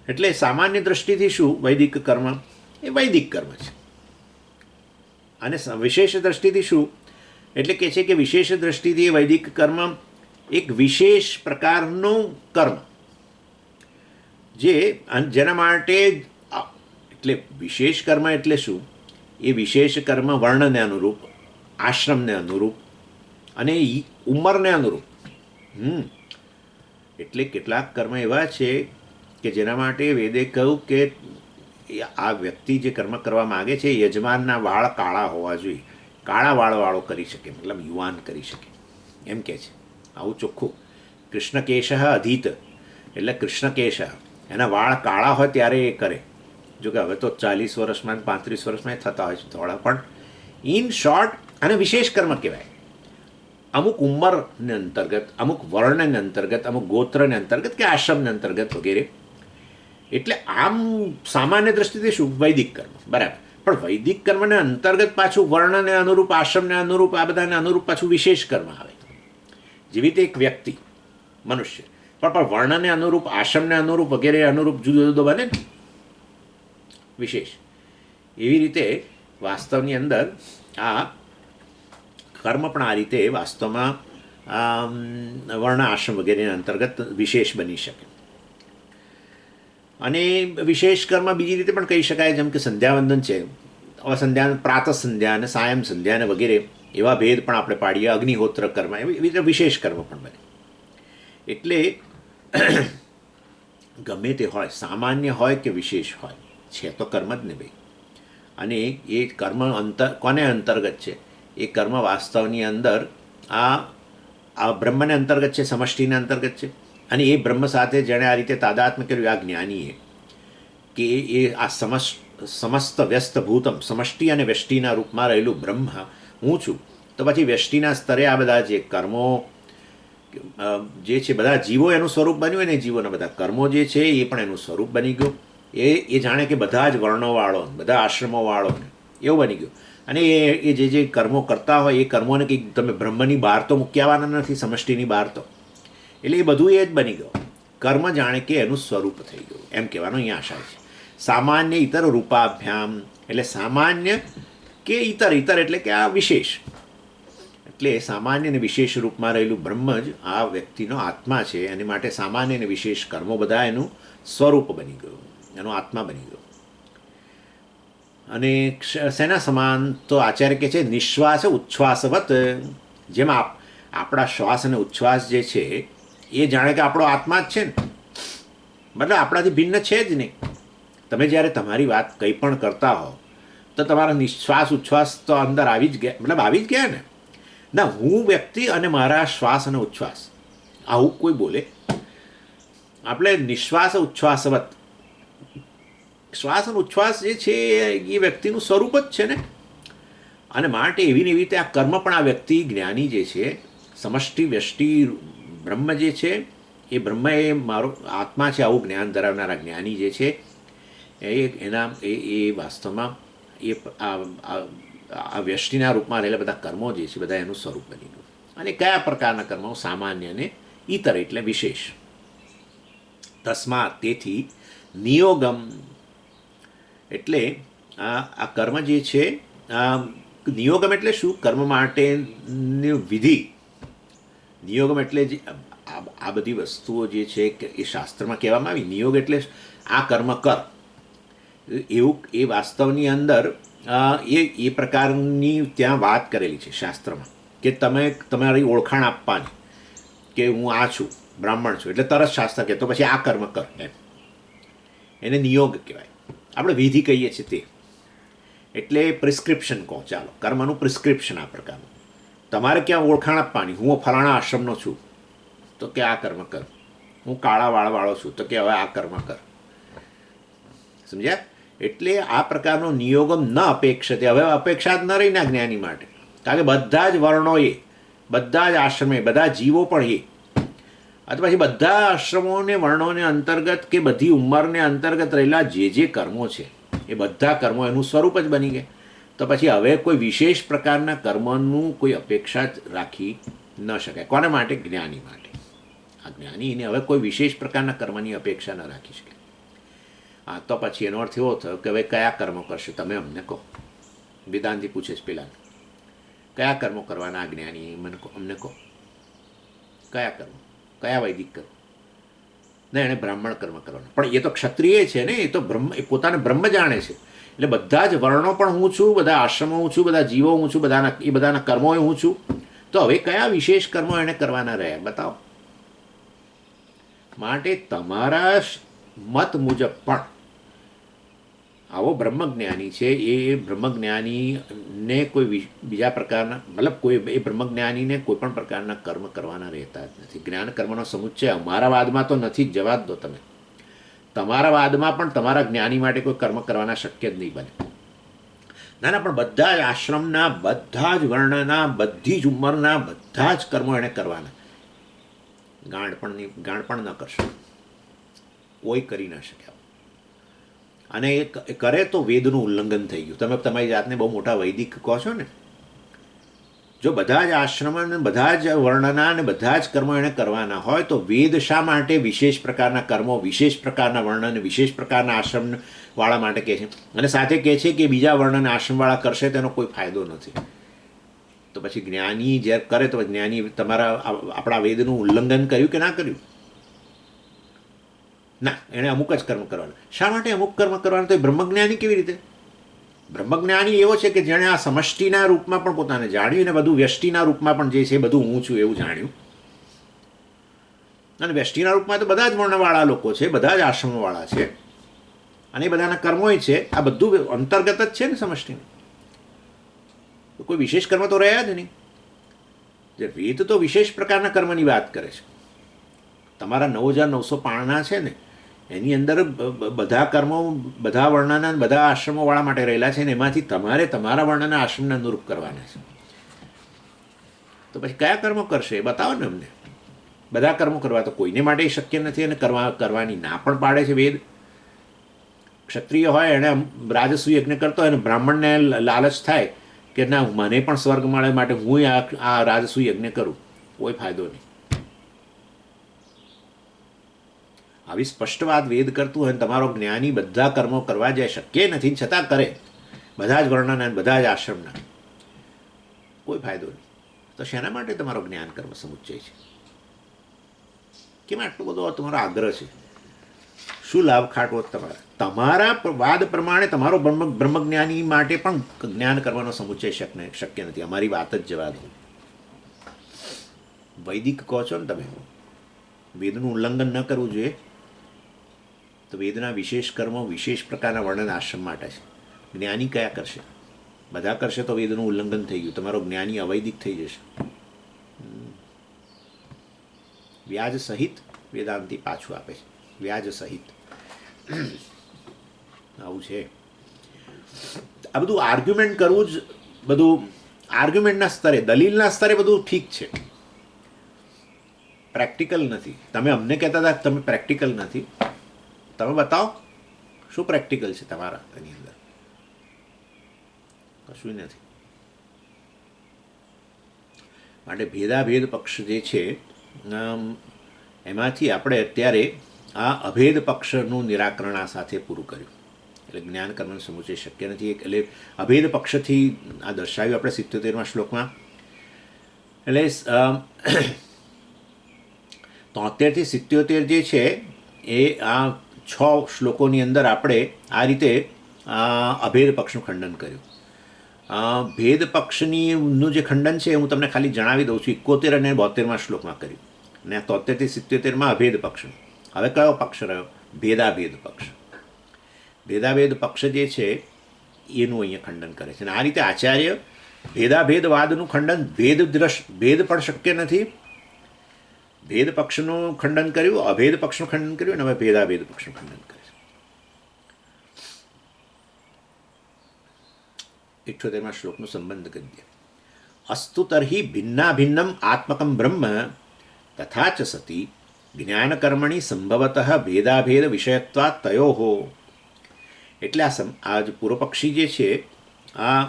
એટલે સામાન્ય દૃષ્ટિથી શું વૈદિક કર્મ એ વૈદિક કર્મ છે, અને વિશેષ દૃષ્ટિથી શું એટલે કે છે કે વિશેષ દ્રષ્ટિથી વૈદિક કર્મ એક વિશેષ પ્રકારનું કર્મ જે જેના માટે એટલે વિશેષ કર્મ એટલે શું? એ વિશેષ કર્મ વર્ણને અનુરૂપ, આશ્રમને અનુરૂપ અને ઉંમરને અનુરૂપ. એટલે કેટલાક કર્મ એવા છે કે જેના માટે વેદે કહ્યું કે આ વ્યક્તિ જે કર્મ કરવા માગે છે યજમાનના વાળ કાળા હોવા જોઈએ, કાળા વાળવાળો કરી શકે, મતલબ યુવાન કરી શકે એમ કે છે. આવું ચોખ્ખું કૃષ્ણકેશ અધીત એટલે કૃષ્ણકેશ એના વાળ કાળા હોય ત્યારે એ કરે. જોકે હવે તો 40 વર્ષમાં 35 વર્ષમાં થતા હોય છે થોડા, પણ ઇન શોર્ટ આને વિશેષ કર્મ કહેવાય. અમુક ઉંમરને અંતર્ગત, અમુક વર્ણને અંતર્ગત, અમુક ગોત્રને અંતર્ગત કે આશ્રમને અંતર્ગત વગેરે. એટલે આમ સામાન્ય દ્રષ્ટિથી શું વૈદિક કર્મ બરાબર, પણ વૈદિક કર્મને અંતર્ગત પાછું વર્ણને અનુરૂપ, આશ્રમને અનુરૂપ, આ બધાને અનુરૂપ પાછું વિશેષ કર્મ આવે. જેવી રીતે એક વ્યક્તિ મનુષ્ય પણ વર્ણને અનુરૂપ, આશ્રમને અનુરૂપ વગેરે અનુરૂપ જુદો જુદો બને ને વિશેષ. એવી રીતે વાસ્તવની અંદર આ કર્મ પણ આ રીતે વાસ્તવમાં વર્ણ, આશ્રમ વગેરે અંતર્ગત વિશેષ બની શકે. અને વિશેષ કર્મ બીજી રીતે પણ કહી શકાય, જેમ કે સંધ્યાવંદન છે. હવે સંધ્યા, પ્રાતઃ સંધ્યા અને સાયમ સંધ્યા અને વગેરે એવા ભેદ પણ આપણે પાડીએ. અગ્નિહોત્ર કર્મ એવી રીતે વિશેષ કર્મ પણ બને. એટલે ગમે તે હોય, સામાન્ય હોય કે વિશેષ હોય, છે તો કર્મ જ ને ભાઈ. અને એ કર્મ કોને અંતર્ગત છે? એ કર્મ વાસ્તવની અંદર આ બ્રહ્મને અંતર્ગત છે, સમષ્ટિને અંતર્ગત છે. અને એ બ્રહ્મ સાથે જેણે આ રીતે તાદાત્મ્ય કર્યું આ જ્ઞાનીએ, કે એ આ સમસ્ત વ્યસ્ત ભૂતમ, સમષ્ટિ અને વ્યષ્ટિના રૂપમાં રહેલું બ્રહ્મ હું છું. તો પછી વ્યષ્ટિના સ્તરે આ બધા જે કર્મો જે છે, બધા જીવો એનું સ્વરૂપ બન્યું, અને જીવોના બધા કર્મો જે છે એ પણ એનું સ્વરૂપ બની ગયું. એ જાણે કે બધા જ વર્ણોવાળો, બધા આશ્રમોવાળો એવું બની ગયું. અને એ જે કર્મો કરતા હોય એ કર્મોને કંઈક તમે બ્રહ્મની બહાર તો મૂકી આવવાના નથી, સમષ્ટિની બહાર તો. એટલે એ બધું એ જ બની ગયું. કર્મ જાણે કે એનું સ્વરૂપ થઈ ગયું એમ કહેવાનો અહીંયા આશા છે. સામાન્ય ઇતર રૂપાભ્યામ એટલે સામાન્ય કે ઇતર, ઇતર એટલે કે આ વિશેષ. એટલે સામાન્ય અને વિશેષ રૂપમાં રહેલું બ્રહ્મ જ આ વ્યક્તિનો આત્મા છે. એની માટે સામાન્ય અને વિશેષ કર્મો બધા એનું સ્વરૂપ બની ગયું, એનો આત્મા બની ગયો. અને શેના સમાન? તો આચાર્ય કહે છે નિશ્વાસ ઉચ્છ્વાસવત. જેમ આપણા શ્વાસ અને ઉચ્છ્વાસ જે છે એ જાણે કે આપણો આત્મા જ છે ને, મતલબ આપણાથી ભિન્ન છે જ નહીં. તમે જ્યારે તમારી વાત કંઈ પણ કરતા હો તો તમારા નિશ્વાસ ઉચ્છ્વાસ તો અંદર આવી જ ગયા, મતલબ આવી જ ગયા ને. ના, હું વ્યક્તિ અને મારા શ્વાસ અને ઉચ્છ્વાસ આવું કોઈ બોલે? આપણે નિશ્વાસ ઉચ્છ્વાસવત, શ્વાસ અને ઉચ્છ્વાસ જે છે એ વ્યક્તિનું સ્વરૂપ જ છે ને. અને માટે એવી ને એવી રીતે આ કર્મ પણ આ વ્યક્તિ જ્ઞાની જે છે, સમષ્ટિ વ્યષ્ટિ બ્રહ્મ જે છે એ બ્રહ્મ એ મારો આત્મા છે, આવું જ્ઞાન ધરાવનારા જ્ઞાની જે છે એ વાસ્તવમાં એ આ વ્યષ્ટિના રૂપમાં રહેલા બધા કર્મો જે છે બધા એનું સ્વરૂપ બની ગયું. અને કયા પ્રકારના કર્મો? સામાન્ય અને ઇતર એટલે વિશેષ. તસ્માત તેથી નિયોગમ એટલે આ કર્મ જે છે, નિયોગમ એટલે શું? કર્મ માટેની વિધિ. નિયોગમ એટલે જે આ બધી વસ્તુઓ જે છે એ શાસ્ત્રમાં કહેવામાં આવી. નિયોગ એટલે આ કર્મ કર એવું એ વાસ્તવની અંદર એ પ્રકારની ત્યાં વાત કરેલી છે શાસ્ત્રમાં, કે તમે તમારી ઓળખાણ આપવાની કે હું આ છું, બ્રાહ્મણ છું, એટલે તરત શાસ્ત્ર કહે તો પછી આ કર્મ કર એમ. એને નિયોગ કહેવાય. આપણે વિધિ કહીએ છીએ તે. એટલે પ્રિસ્ક્રિપ્શન કહો, ચાલો કર્મનું પ્રિસ્ક્રિપ્શન આ પ્રકારનું. તમારે ક્યાં ઓળખાણ આપવાની, હું ફલાણા આશ્રમનો છું તો કે આ કર્મ કર. હું કાળા વાળવાળો છું તો કે હવે આ કર્મ કર. સમજ્યા? એટલે આ પ્રકારનો નિયોગમ ન અપેક્ષતે. હવે અપેક્ષા જ ન રહીને જ્ઞાની માટે, કારણ કે બધા જ વર્ણોએ, બધા જ આશ્રમે, બધા જીવો પણ એ, અથવા પછી બધા આશ્રમોને વર્ણોને અંતર્ગત કે બધી ઉંમરને અંતર્ગત રહેલા જે કર્મો છે એ બધા કર્મો એનું સ્વરૂપ જ બની ગયા. તો પછી હવે કોઈ વિશેષ પ્રકારના કર્મનું કોઈ અપેક્ષા જ રાખી ન શકાય. કોના માટે? જ્ઞાની માટે. આ જ્ઞાનીને હવે કોઈ વિશેષ પ્રકારના કર્મની અપેક્ષા ન રાખી શકે. હા, તો પછી એનો અર્થ એવો થયો કે હવે કયા કર્મ કરશે તમે અમને કહો. વેદાંતિ પૂછે છે પેલા. કયા કર્મો કરવાના જ્ઞાની? મને અમને કહો, કયા કર્મો, કયા વૈદિક કર્મ? ના, એણે બ્રાહ્મણ કર્મ કરવાના, પણ એ તો ક્ષત્રિય છે ને, એ તો બ્રહ્મ, એ પોતાને બ્રહ્મ જાણે છે. એટલે બધા જ વર્ણો પણ હું છું, બધા આશ્રમો હું છું, બધા જીવો હું છું, બધાના એ બધાના કર્મો હું છું. તો હવે કયા વિશેષ કર્મો એણે કરવાના રહ્યા બતાવો. માટે તમારા મત મુજબ પણ આવો બ્રહ્મજ્ઞાની છે, એ બ્રહ્મજ્ઞાનીને કોઈ બીજા પ્રકારના, મતલબ કોઈ એ બ્રહ્મજ્ઞાનીને કોઈ પણ પ્રકારના કર્મ કરવાના રહેતા જ નથી. જ્ઞાન કર્મનો સમુચ્ચય અમારા વાદમાં તો નથી જ, જવા જ દો તમે. તમારા વાદમાં પણ તમારા જ્ઞાની માટે કોઈ કર્મ કરવાના શક્ય જ નહીં બને. ના ના, પણ બધા જ આશ્રમના, બધા જ વર્ણના, બધી જ ઉંમરના બધા જ કર્મો એણે કરવાના. ગાંડપણ ન કરશો, કોઈ કરી ના શક્યા. અને એ કરે તો વેદનું ઉલ્લંઘન થઈ ગયું. તમે તમારી જાતને બહુ મોટા વૈદિક કહો છો ને. જો બધા જ આશ્રમ અને બધા જ વર્ણના અને બધા જ કર્મો એણે કરવાના હોય, તો વેદ શા માટે વિશેષ પ્રકારના કર્મો, વિશેષ પ્રકારના વર્ણ અને વિશેષ પ્રકારના આશ્રમવાળા માટે કહે છે? અને સાથે કહે છે કે બીજા વર્ણ અને આશ્રમવાળા કરશે તેનો કોઈ ફાયદો નથી. તો પછી જ્ઞાની જ્યારે કરે તો જ્ઞાની તમારા આપણા વેદનું ઉલ્લંઘન કર્યું કે ના કર્યું? ના, એણે અમુક જ કર્મ કરવાના. શા માટે અમુક કર્મ કરવાના? તો એ બ્રહ્મજ્ઞાની કેવી રીતે? બ્રહ્મજ્ઞાની એવો છે કે જેણે આ સમષ્ટિના રૂપમાં પણ પોતાને જાણ્યું અને બધું વ્યષ્ટિના રૂપમાં પણ જે છે બધું હું છું એવું જાણ્યું. અને વ્યષ્ટિના રૂપમાં તો બધા જ વર્ણવાળા લોકો છે, બધા જ આશ્રમવાળા છે, અને એ બધાના કર્મોય છે. આ બધું અંતર્ગત જ છે ને સમષ્ટિને. કોઈ વિશેષ કર્મ તો રહ્યા જ નહીં. જે વેદ તો વિશેષ પ્રકારના કર્મની વાત કરે છે. તમારા 9995 છે ને, એની અંદર બધા કર્મો બધા વર્ણના બધા આશ્રમોવાળા માટે રહેલા છે, ને એમાંથી તમારે તમારા વર્ણના આશ્રમને અનુરૂપ કરવાના છે. તો પછી કયા કર્મો કરશે એ બતાવો ને અમને. બધા કર્મો કરવા તો કોઈને માટે શક્ય નથી, અને કરવાની ના પણ પાડે છે વેદ. ક્ષત્રિય હોય એણે રાજસુ યજ્ઞ કરતો હોય, અને બ્રાહ્મણને લાલચ થાય કે ના મને પણ સ્વર્ગ મળે માટે હું આ રાજસુ યજ્ઞ કરું, કોઈ ફાયદો નહીં. આવી સ્પષ્ટ વાત વેદ કરતું હોય, તમારો જ્ઞાની બધા કર્મો કરવા જાય, શક્ય નથી છતાં કરે, બધા જ વર્ણના બધા જ આશ્રમના, કોઈ ફાયદો નહીં. તો શેના માટે તમારો જ્ઞાન કર્મ સમુચ્ચય છે? કેમ આટલો બધો તમારો આગ્રહ છે? શું લાભ ખાટવો તમારે? તમારા વાદ પ્રમાણે તમારો બ્રહ્મજ્ઞાની માટે પણ જ્ઞાન કરવાનો સમુચ્ચય શક્ય નથી. અમારી વાત જ જવા દો. વૈદિક કહો છો ને તમે, વેદનું ઉલ્લંઘન ન કરવું જોઈએ. તો વેદના વિશેષ કર્મો વિશેષ પ્રકારના વર્ણન આશ્રમ માટે છે. જ્ઞાની કયા કરશે? બધા કરશે તો વેદનું ઉલ્લંઘન થઈ ગયું, તમારો જ્ઞાની અવૈદિક થઈ જશે. વ્યાજ સહિત વેદાંતિ પાછું આપે છે, વ્યાજ સહિત. આવું છે. આ બધું આર્ગ્યુમેન્ટ કરવું જ, બધું આર્ગ્યુમેન્ટના સ્તરે, દલીલના સ્તરે બધું ઠીક છે, પ્રેક્ટિકલ નથી. તમે અમને કહેતા હતા તમે પ્રેક્ટિકલ નથી. તમે બતાવો શું પ્રેક્ટિકલ છે તમારા એની અંદર? કશું નથી. માટે ભેદાભેદ પક્ષ જે છે એમાંથી આપણે અત્યારે આ અભેદ પક્ષનું નિરાકરણ આ સાથે પૂરું કર્યું. એટલે જ્ઞાન કર્મનો સમુચ્ચય શક્ય નથી. એટલે અભેદ પક્ષથી આ દર્શાવ્યું આપણે 77મા શ્લોકમાં. એટલે 73 થી 77 જે છે એ આ 6 શ્લોકોની અંદર આપણે આ રીતે અભેદ પક્ષનું ખંડન કર્યું. ભેદ પક્ષનું જે ખંડન છે હું તમને ખાલી જણાવી દઉં છું. 71 અને 72મા શ્લોકમાં કર્યું, અને 73 થી 77માં અભેદ પક્ષનું. હવે કયો પક્ષ રહ્યો? ભેદાભેદ પક્ષ. ભેદાભેદ પક્ષ જે છે એનું અહીંયા ખંડન કરે છે. અને આ રીતે આચાર્ય ભેદાભેદવાદનું ખંડન, ભેદ પણ શક્ય નથી, ભેદ પક્ષનું ખંડન કર્યું, અભેદ પક્ષનું ખંડન કર્યું, અને હવે ભેદાભેદ પક્ષનું ખંડન કરે છે. 78મા શ્લોકનું સંબંધ ગદ્ય. અસ્તુ તર્હિ ભિન્ના ભિન્નમ આત્મકમ બ્રહ્મ તથા ચ સતી જ્ઞાનકર્મણી સંભવતઃ ભેદાભેદ વિષયત્વાત્ તયોઃ. એટલે આ પૂર્વપક્ષી જે છે, આ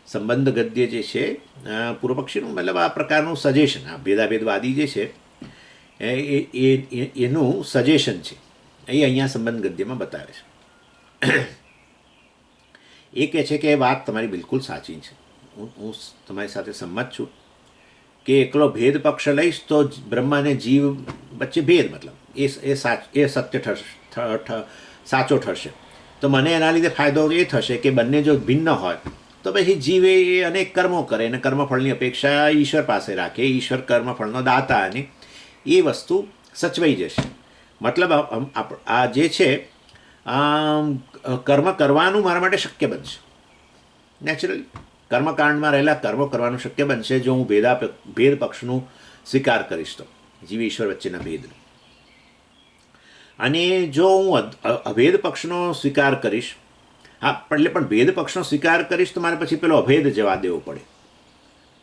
સંબંધ ગદ્ય જે છે, પૂર્વપક્ષીનું મતલબ આ પ્રકારનું સજેશન, આ ભેદાભેદવાદી જે છે એનું સજેશન છે એ અહીંયા સંબંધ ગદ્યમાં બતાવે છે. એ કહે છે કે વાત તમારી બિલકુલ સાચી છે. હું તમારી સાથે સંમત છું કે એકલો ભેદ પક્ષ લઈશ તો બ્રહ્મ અને જીવ વચ્ચે ભેદ, મતલબ એ સત્ય સાચો ઠરશે. તો મને એના લીધે ફાયદો એ થશે કે બંને જો ભિન્ન હોય તો પછી જીવે એ અનેક કર્મો કરે અને કર્મફળની અપેક્ષા ઈશ્વર પાસે રાખે. ઈશ્વર કર્મફળનો દાતા અને એ વસ્તુ સચવાઈ જશે. મતલબ આ જે છે કર્મ કરવાનું મારા માટે શક્ય બનશે. નેચરલી કર્મકાંડમાં રહેલા કર્મો કરવાનું શક્ય બનશે જો હું ભેદ પક્ષનું સ્વીકાર કરીશ તો, જીવ ઈશ્વર વચ્ચેના ભેદનો. અને જો હું અભેદ પક્ષનો સ્વીકાર કરીશ, હા એટલે પણ ભેદ પક્ષનો સ્વીકાર કરીશ તો મારે પછી પેલો અભેદ જવા દેવો પડે.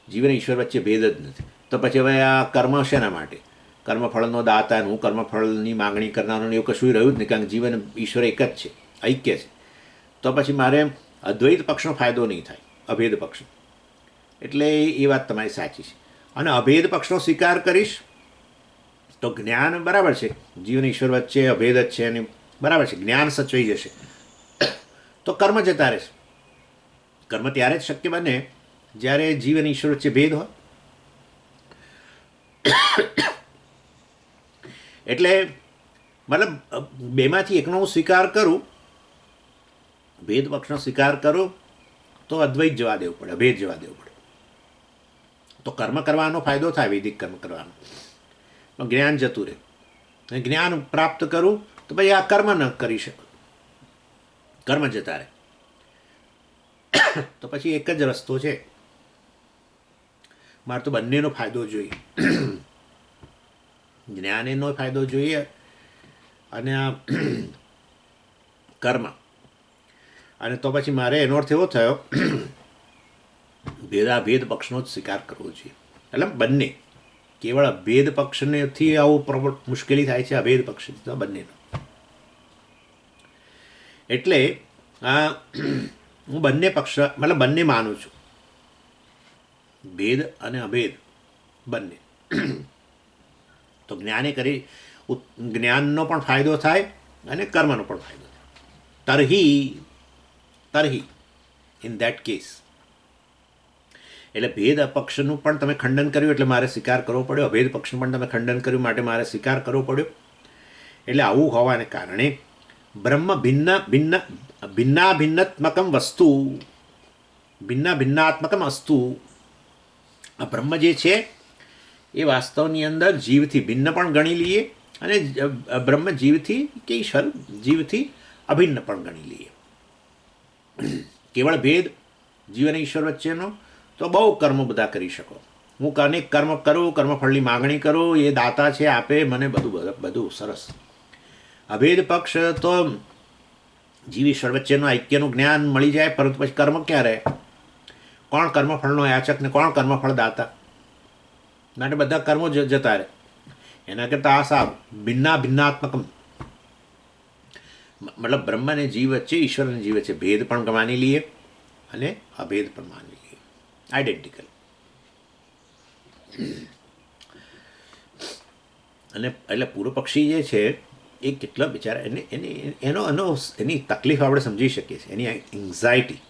જીવન ઈશ્વર વચ્ચે ભેદ જ નથી તો પછી હવે આ કર્મ શેના માટે? કર્મફળનો દાતા, હું કર્મફળની માગણી કરનારનું એવું કશું રહ્યું જ નહીં, કારણ કે જીવન ઈશ્વર એક જ છે, ઐક્ય છે. તો પછી મારે અદ્વૈત પક્ષનો ફાયદો નહીં થાય, અભેદ પક્ષ. એટલે એ વાત તમારી સાચી છે. અને અભેદ પક્ષનો સ્વીકાર કરીશ તો જ્ઞાન બરાબર છે, જીવન ઈશ્વર વચ્ચે અભેદ જ છે અને બરાબર છે, જ્ઞાન સચવાઈ જશે. તો કર્મ જતા રહેશે. કર્મ ત્યારે જ શક્ય બને જ્યારે જીવન ઈશ્વર વચ્ચે ભેદ હોય. એટલે મતલબ બેમાંથી એકનો હું સ્વીકાર કરું, ભેદ પક્ષનો સ્વીકાર કરું તો અદ્વૈત જવા દેવું પડે, અભેદ જવા દેવું પડે. તો કર્મ કરવાનો ફાયદો થાય, વૈદિક કર્મ કરવાનો, જ્ઞાન જતું રહે. જ્ઞાન પ્રાપ્ત કરું તો ભાઈ આ કર્મ ન કરી શકો, કર્મ જતા રહે. તો પછી એક જ રસ્તો છે, મારે તો બંનેનો ફાયદો જોઈએ. જ્ઞાનેનો ફાયદો જોઈએ અને આ કર્મ. અને તો પછી મારે એનો અર્થ એવો થયો ભેદ પક્ષનો જ સ્વીકાર કરવો જોઈએ. એટલે બંને, કેવળ અભેદ પક્ષનેથી આવું મુશ્કેલી થાય છે, અભેદ પક્ષ તો બંનેનો. એટલે હું બંને પક્ષ મતલબ બંને માનું છું, ભેદ અને અભેદ બંને. તો જ્ઞાનનો પણ ફાયદો થાય અને કર્મનો પણ ફાયદો થાય. તરહી ઇન ધેટ કેસ એટલે ભેદ પક્ષનું પણ તમે ખંડન કર્યું એટલે મારે સ્વીકાર કરવો પડ્યો, અભેદ પક્ષનું પણ તમે ખંડન કર્યું માટે મારે સ્વીકાર કરવો પડ્યો. એટલે આવું હોવાને કારણે બ્રહ્મ ભિન્નાત્મકમ વસ્તુ, ભિન્નાત્મકમ અસ્તુ. આ બ્રહ્મ જે છે એ વાસ્તવની અંદર જીવથી ભિન્ન પણ ગણી લઈએ અને બ્રહ્મ જીવથી કે ઈશ્વર જીવથી અભિન્ન પણ ગણી લઈએ. કેવળ ભેદ જીવ અને ઈશ્વર વચ્ચેનો તો બહુ કર્મો બધા કરી શકો. હું અનેક કર્મ કરું, કર્મફળની માગણી કરું, એ દાતા છે, આપે મને બધું સરસ. અભેદ પક્ષ તો જીવ ઈશ્વર વચ્ચેનું ઐક્યનું જ્ઞાન મળી જાય, પરંતુ પછી કર્મ ક્યાં રહે? કોણ કર્મફળનો યાચક ને કોણ કર્મફળ દાતા? માટે બધા કર્મો જતા રહે. એના કરતાં આ સારું ભિન્નાત્મકમ, મતલબ બ્રહ્મ અને જીવ વચ્ચે, ઈશ્વર અને જીવ વચ્ચે ભેદ પણ માની લઈએ અને અભેદ પણ માની લઈએ, આઈડેન્ટિકલ. અને એટલે પૂર્વ પક્ષી જે છે એ કેટલા બિચારા એની તકલીફ આપણે સમજી શકીએ છીએ, એની એન્ઝાયટી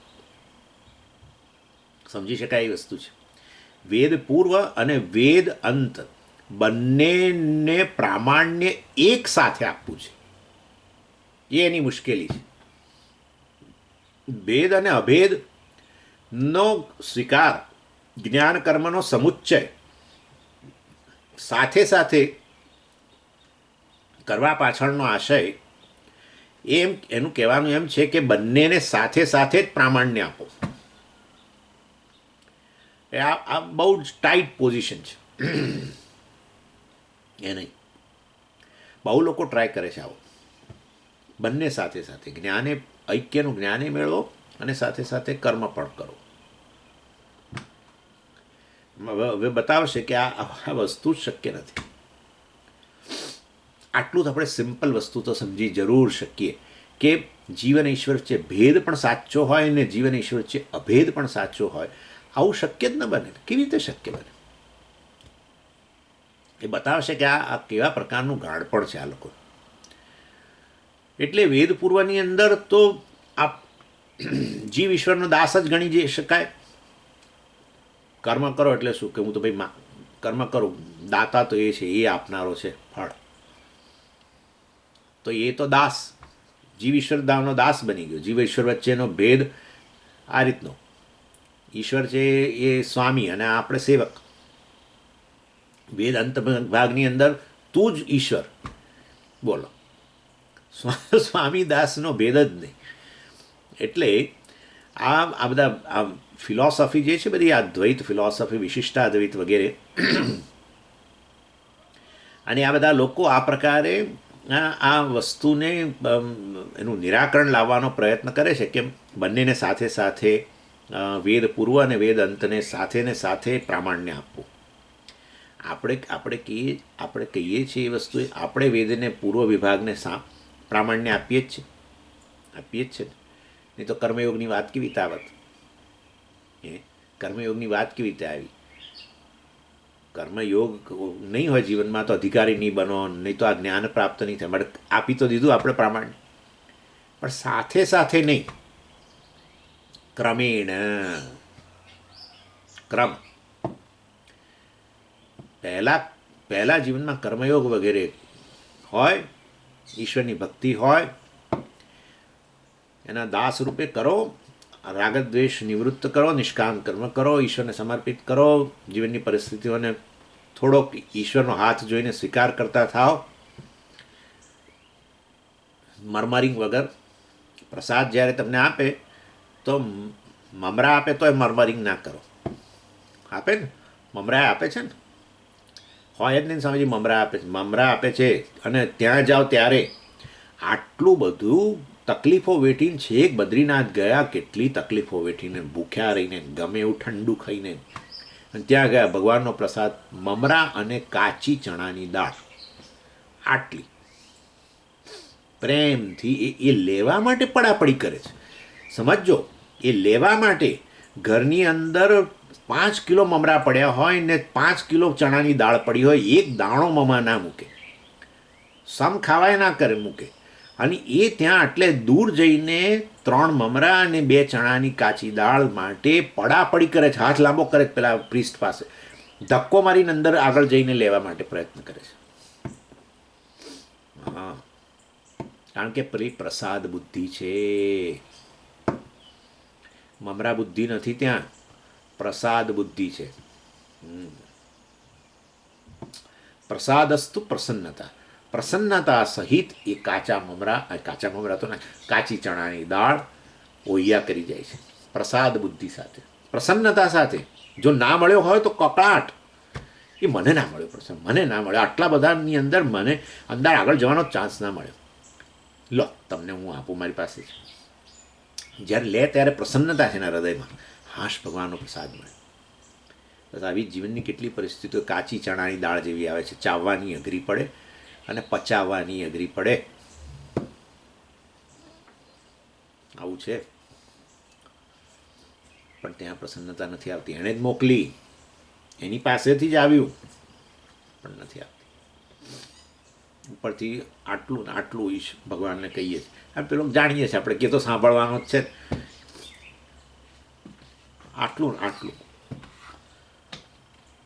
સમજી શકાય એ વસ્તુ છે. વેદ પૂર્વ અને વેદ અંત બંનેને પ્રામાણ્ય એક સાથે આપવું છે, એ એની મુશ્કેલી છે. ભેદ અને અભેદનો સ્વીકાર, જ્ઞાન કર્મનો સમુચ્ચય સાથે સાથે કરવા પાછળનો આશય એનું કહેવાનું એમ છે કે બંનેને સાથે સાથે જ પ્રામાણ્ય આપો. આ બહુ જ ટાઈટ પોઝિશન છે. એ નહીં, બહુ લોકો ટ્રાય કરે છે આવો, બંને સાથે સાથે જ્ઞાને ઐક્યનું જ્ઞાને મેળવો અને સાથે સાથે કર્મ પણ કરો. હવે બતાવશે કે આ વસ્તુ જ શક્ય નથી. આટલું તો આપણે સિમ્પલ વસ્તુ તો સમજી જરૂર શકીએ કે જીવન ઈશ્વર વચ્ચે ભેદ પણ સાચો હોય અને જીવન ઈશ્વર વચ્ચે અભેદ પણ સાચો હોય. આવું શક્ય જ ન બને. કેવી રીતે શક્ય બને? એ બતાવશે કે આ કેવા પ્રકારનું ગાઢપણ છે આ લોકો. એટલે વેદ પૂર્વની અંદર તો આ જીવ ઈશ્વરનો દાસ જ ગણી શકાય કર્મ કરો એટલે શું કે હું તો ભાઈ કર્મ કરું, દાતા તો એ છે, એ આપનારો છે ફળ. તો એ તો દાસ, જીવ ઈશ્વર દાવનો દાસ બની ગયો. જીવ ઈશ્વર વચ્ચેનો ભેદ આ રીતનો. ઈશ્વર છે એ સ્વામી અને આપણે સેવક. વેદ અંત ભાગની અંદર તું જ ઈશ્વર, બોલો. સ્વામી દાસનો ભેદ જ નહીં. એટલે આ બધા આ ફિલોસોફી જે છે બધી, આ દ્વૈત ફિલોસોફી, વિશિષ્ટાદ્વૈત વગેરે, અને આ બધા લોકો આ પ્રકારે આ વસ્તુને એનું નિરાકરણ લાવવાનો પ્રયત્ન કરે છે કે બંનેને સાથે સાથે, વેદ પૂર્વ અને વેદ અંતને સાથે ને સાથે પ્રામાણ્ય આપવું. આપણે કહીએ છીએ એ વસ્તુ, આપણે વેદને પૂર્વ વિભાગને પ્રામાણ્ય આપીએ જ છે. નહીં તો કર્મયોગની વાત કેવી રીતે આવત? કર્મયોગની વાત કેવી રીતે આવી? કર્મયોગ નહીં હોય જીવનમાં તો અધિકારી નહીં બનો, નહીં તો આ જ્ઞાન પ્રાપ્ત નહીં થાય. માટે આપી તો દીધું આપણે પ્રામાણ્ય, પણ સાથે સાથે નહીં, ક્રમેણ. ક્રમ પહેલાં જીવનમાં કર્મયોગ વગેરે હોય, ઈશ્વરની ભક્તિ હોય, એના દાસ રૂપે કરો, રાગદ્વેષ નિવૃત્ત કરો, નિષ્કામ કર્મ કરો, ઈશ્વરને સમર્પિત કરો, જીવનની પરિસ્થિતિઓને થોડોક ઈશ્વરનો હાથ જોઈને સ્વીકાર કરતા થાવ, મરમરિંગ વગર. પ્રસાદ જ્યારે તમને આપે તો મમરા આપે તો એ મરમરિંગ ના કરો. આપે ને, મમરા આપે છે ને, હોય જ નહીં સમજી મમરા આપે છે. અને ત્યાં જાઓ ત્યારે આટલું બધું તકલીફો વેઠીને છેક બદ્રીનાથ ગયા, કેટલી તકલીફો વેઠીને, ભૂખ્યા રહીને, ગમે એવું ઠંડુ ખાઈને, અને ત્યાં ગયા ભગવાનનો પ્રસાદ મમરા અને કાચી ચણાની દાળ. આટલી પ્રેમથી એ લેવા માટે પડાપડી કરે છે. સમજો, એ લેવા માટે ઘરની અંદર 5 કિલો મમરા પડ્યા હોય ને 5 કિલો ચણાની દાળ પડી હોય, એક દાણો મમા ના મૂકે, સમ ખાવાય ના કરે મૂકે. અને એ ત્યાં આટલે દૂર જઈને 3 મમરા અને 2 ચણાની કાચી દાળ માટે પડાપડી કરે છે, હાથ લાંબો કરે પેલા પ્રિસ્ટ પાસે, ધક્કો મારીને અંદર આગળ જઈને લેવા માટે પ્રયત્ન કરે છે. હા, કારણ કે પેલી પ્રસાદ બુદ્ધિ છે, મમરા બુદ્ધિ નથી, ત્યાં પ્રસાદ બુદ્ધિ છે. પ્રસાદસ્તુ પ્રસન્નતા. પ્રસન્નતા સહિત એ કાચા મમરા તો ના, કાચી ચણાની દાળ ઓહિયા કરી જાય છે પ્રસાદ બુદ્ધિ સાથે, પ્રસન્નતા સાથે. જો ના મળ્યો હોય તો કકળાટ, એ મને ના મળ્યો પ્રસન્ન, મને ના મળ્યો, આટલા બધાની અંદર મને અંદર આગળ જવાનો ચાન્સ ના મળ્યો. લો તમને હું આપું, મારી પાસે છે. જ્યારે લે ત્યારે પ્રસન્નતા છે એના હૃદયમાં, હાશ ભગવાનનો પ્રસાદ મળે. બસ આવી જીવનની કેટલી પરિસ્થિતિઓ કાચી ચણાની દાળ જેવી આવે છે, ચાવવાની અઘરી પડે અને પચાવવાની અઘરી પડે. આવું છે. પણ ત્યાં પ્રસન્નતા નથી આવતી. એણે જ મોકલી, એની પાસેથી જ આવ્યું, પણ નથી આવતી. ઉપરથી આટલું ને આટલું ઈશ ભગવાનને કહીએ છીએ. આ પેલો જાણીએ છીએ આપણે, કે તો સાંભળવાનો જ છે, આટલું ને આટલું.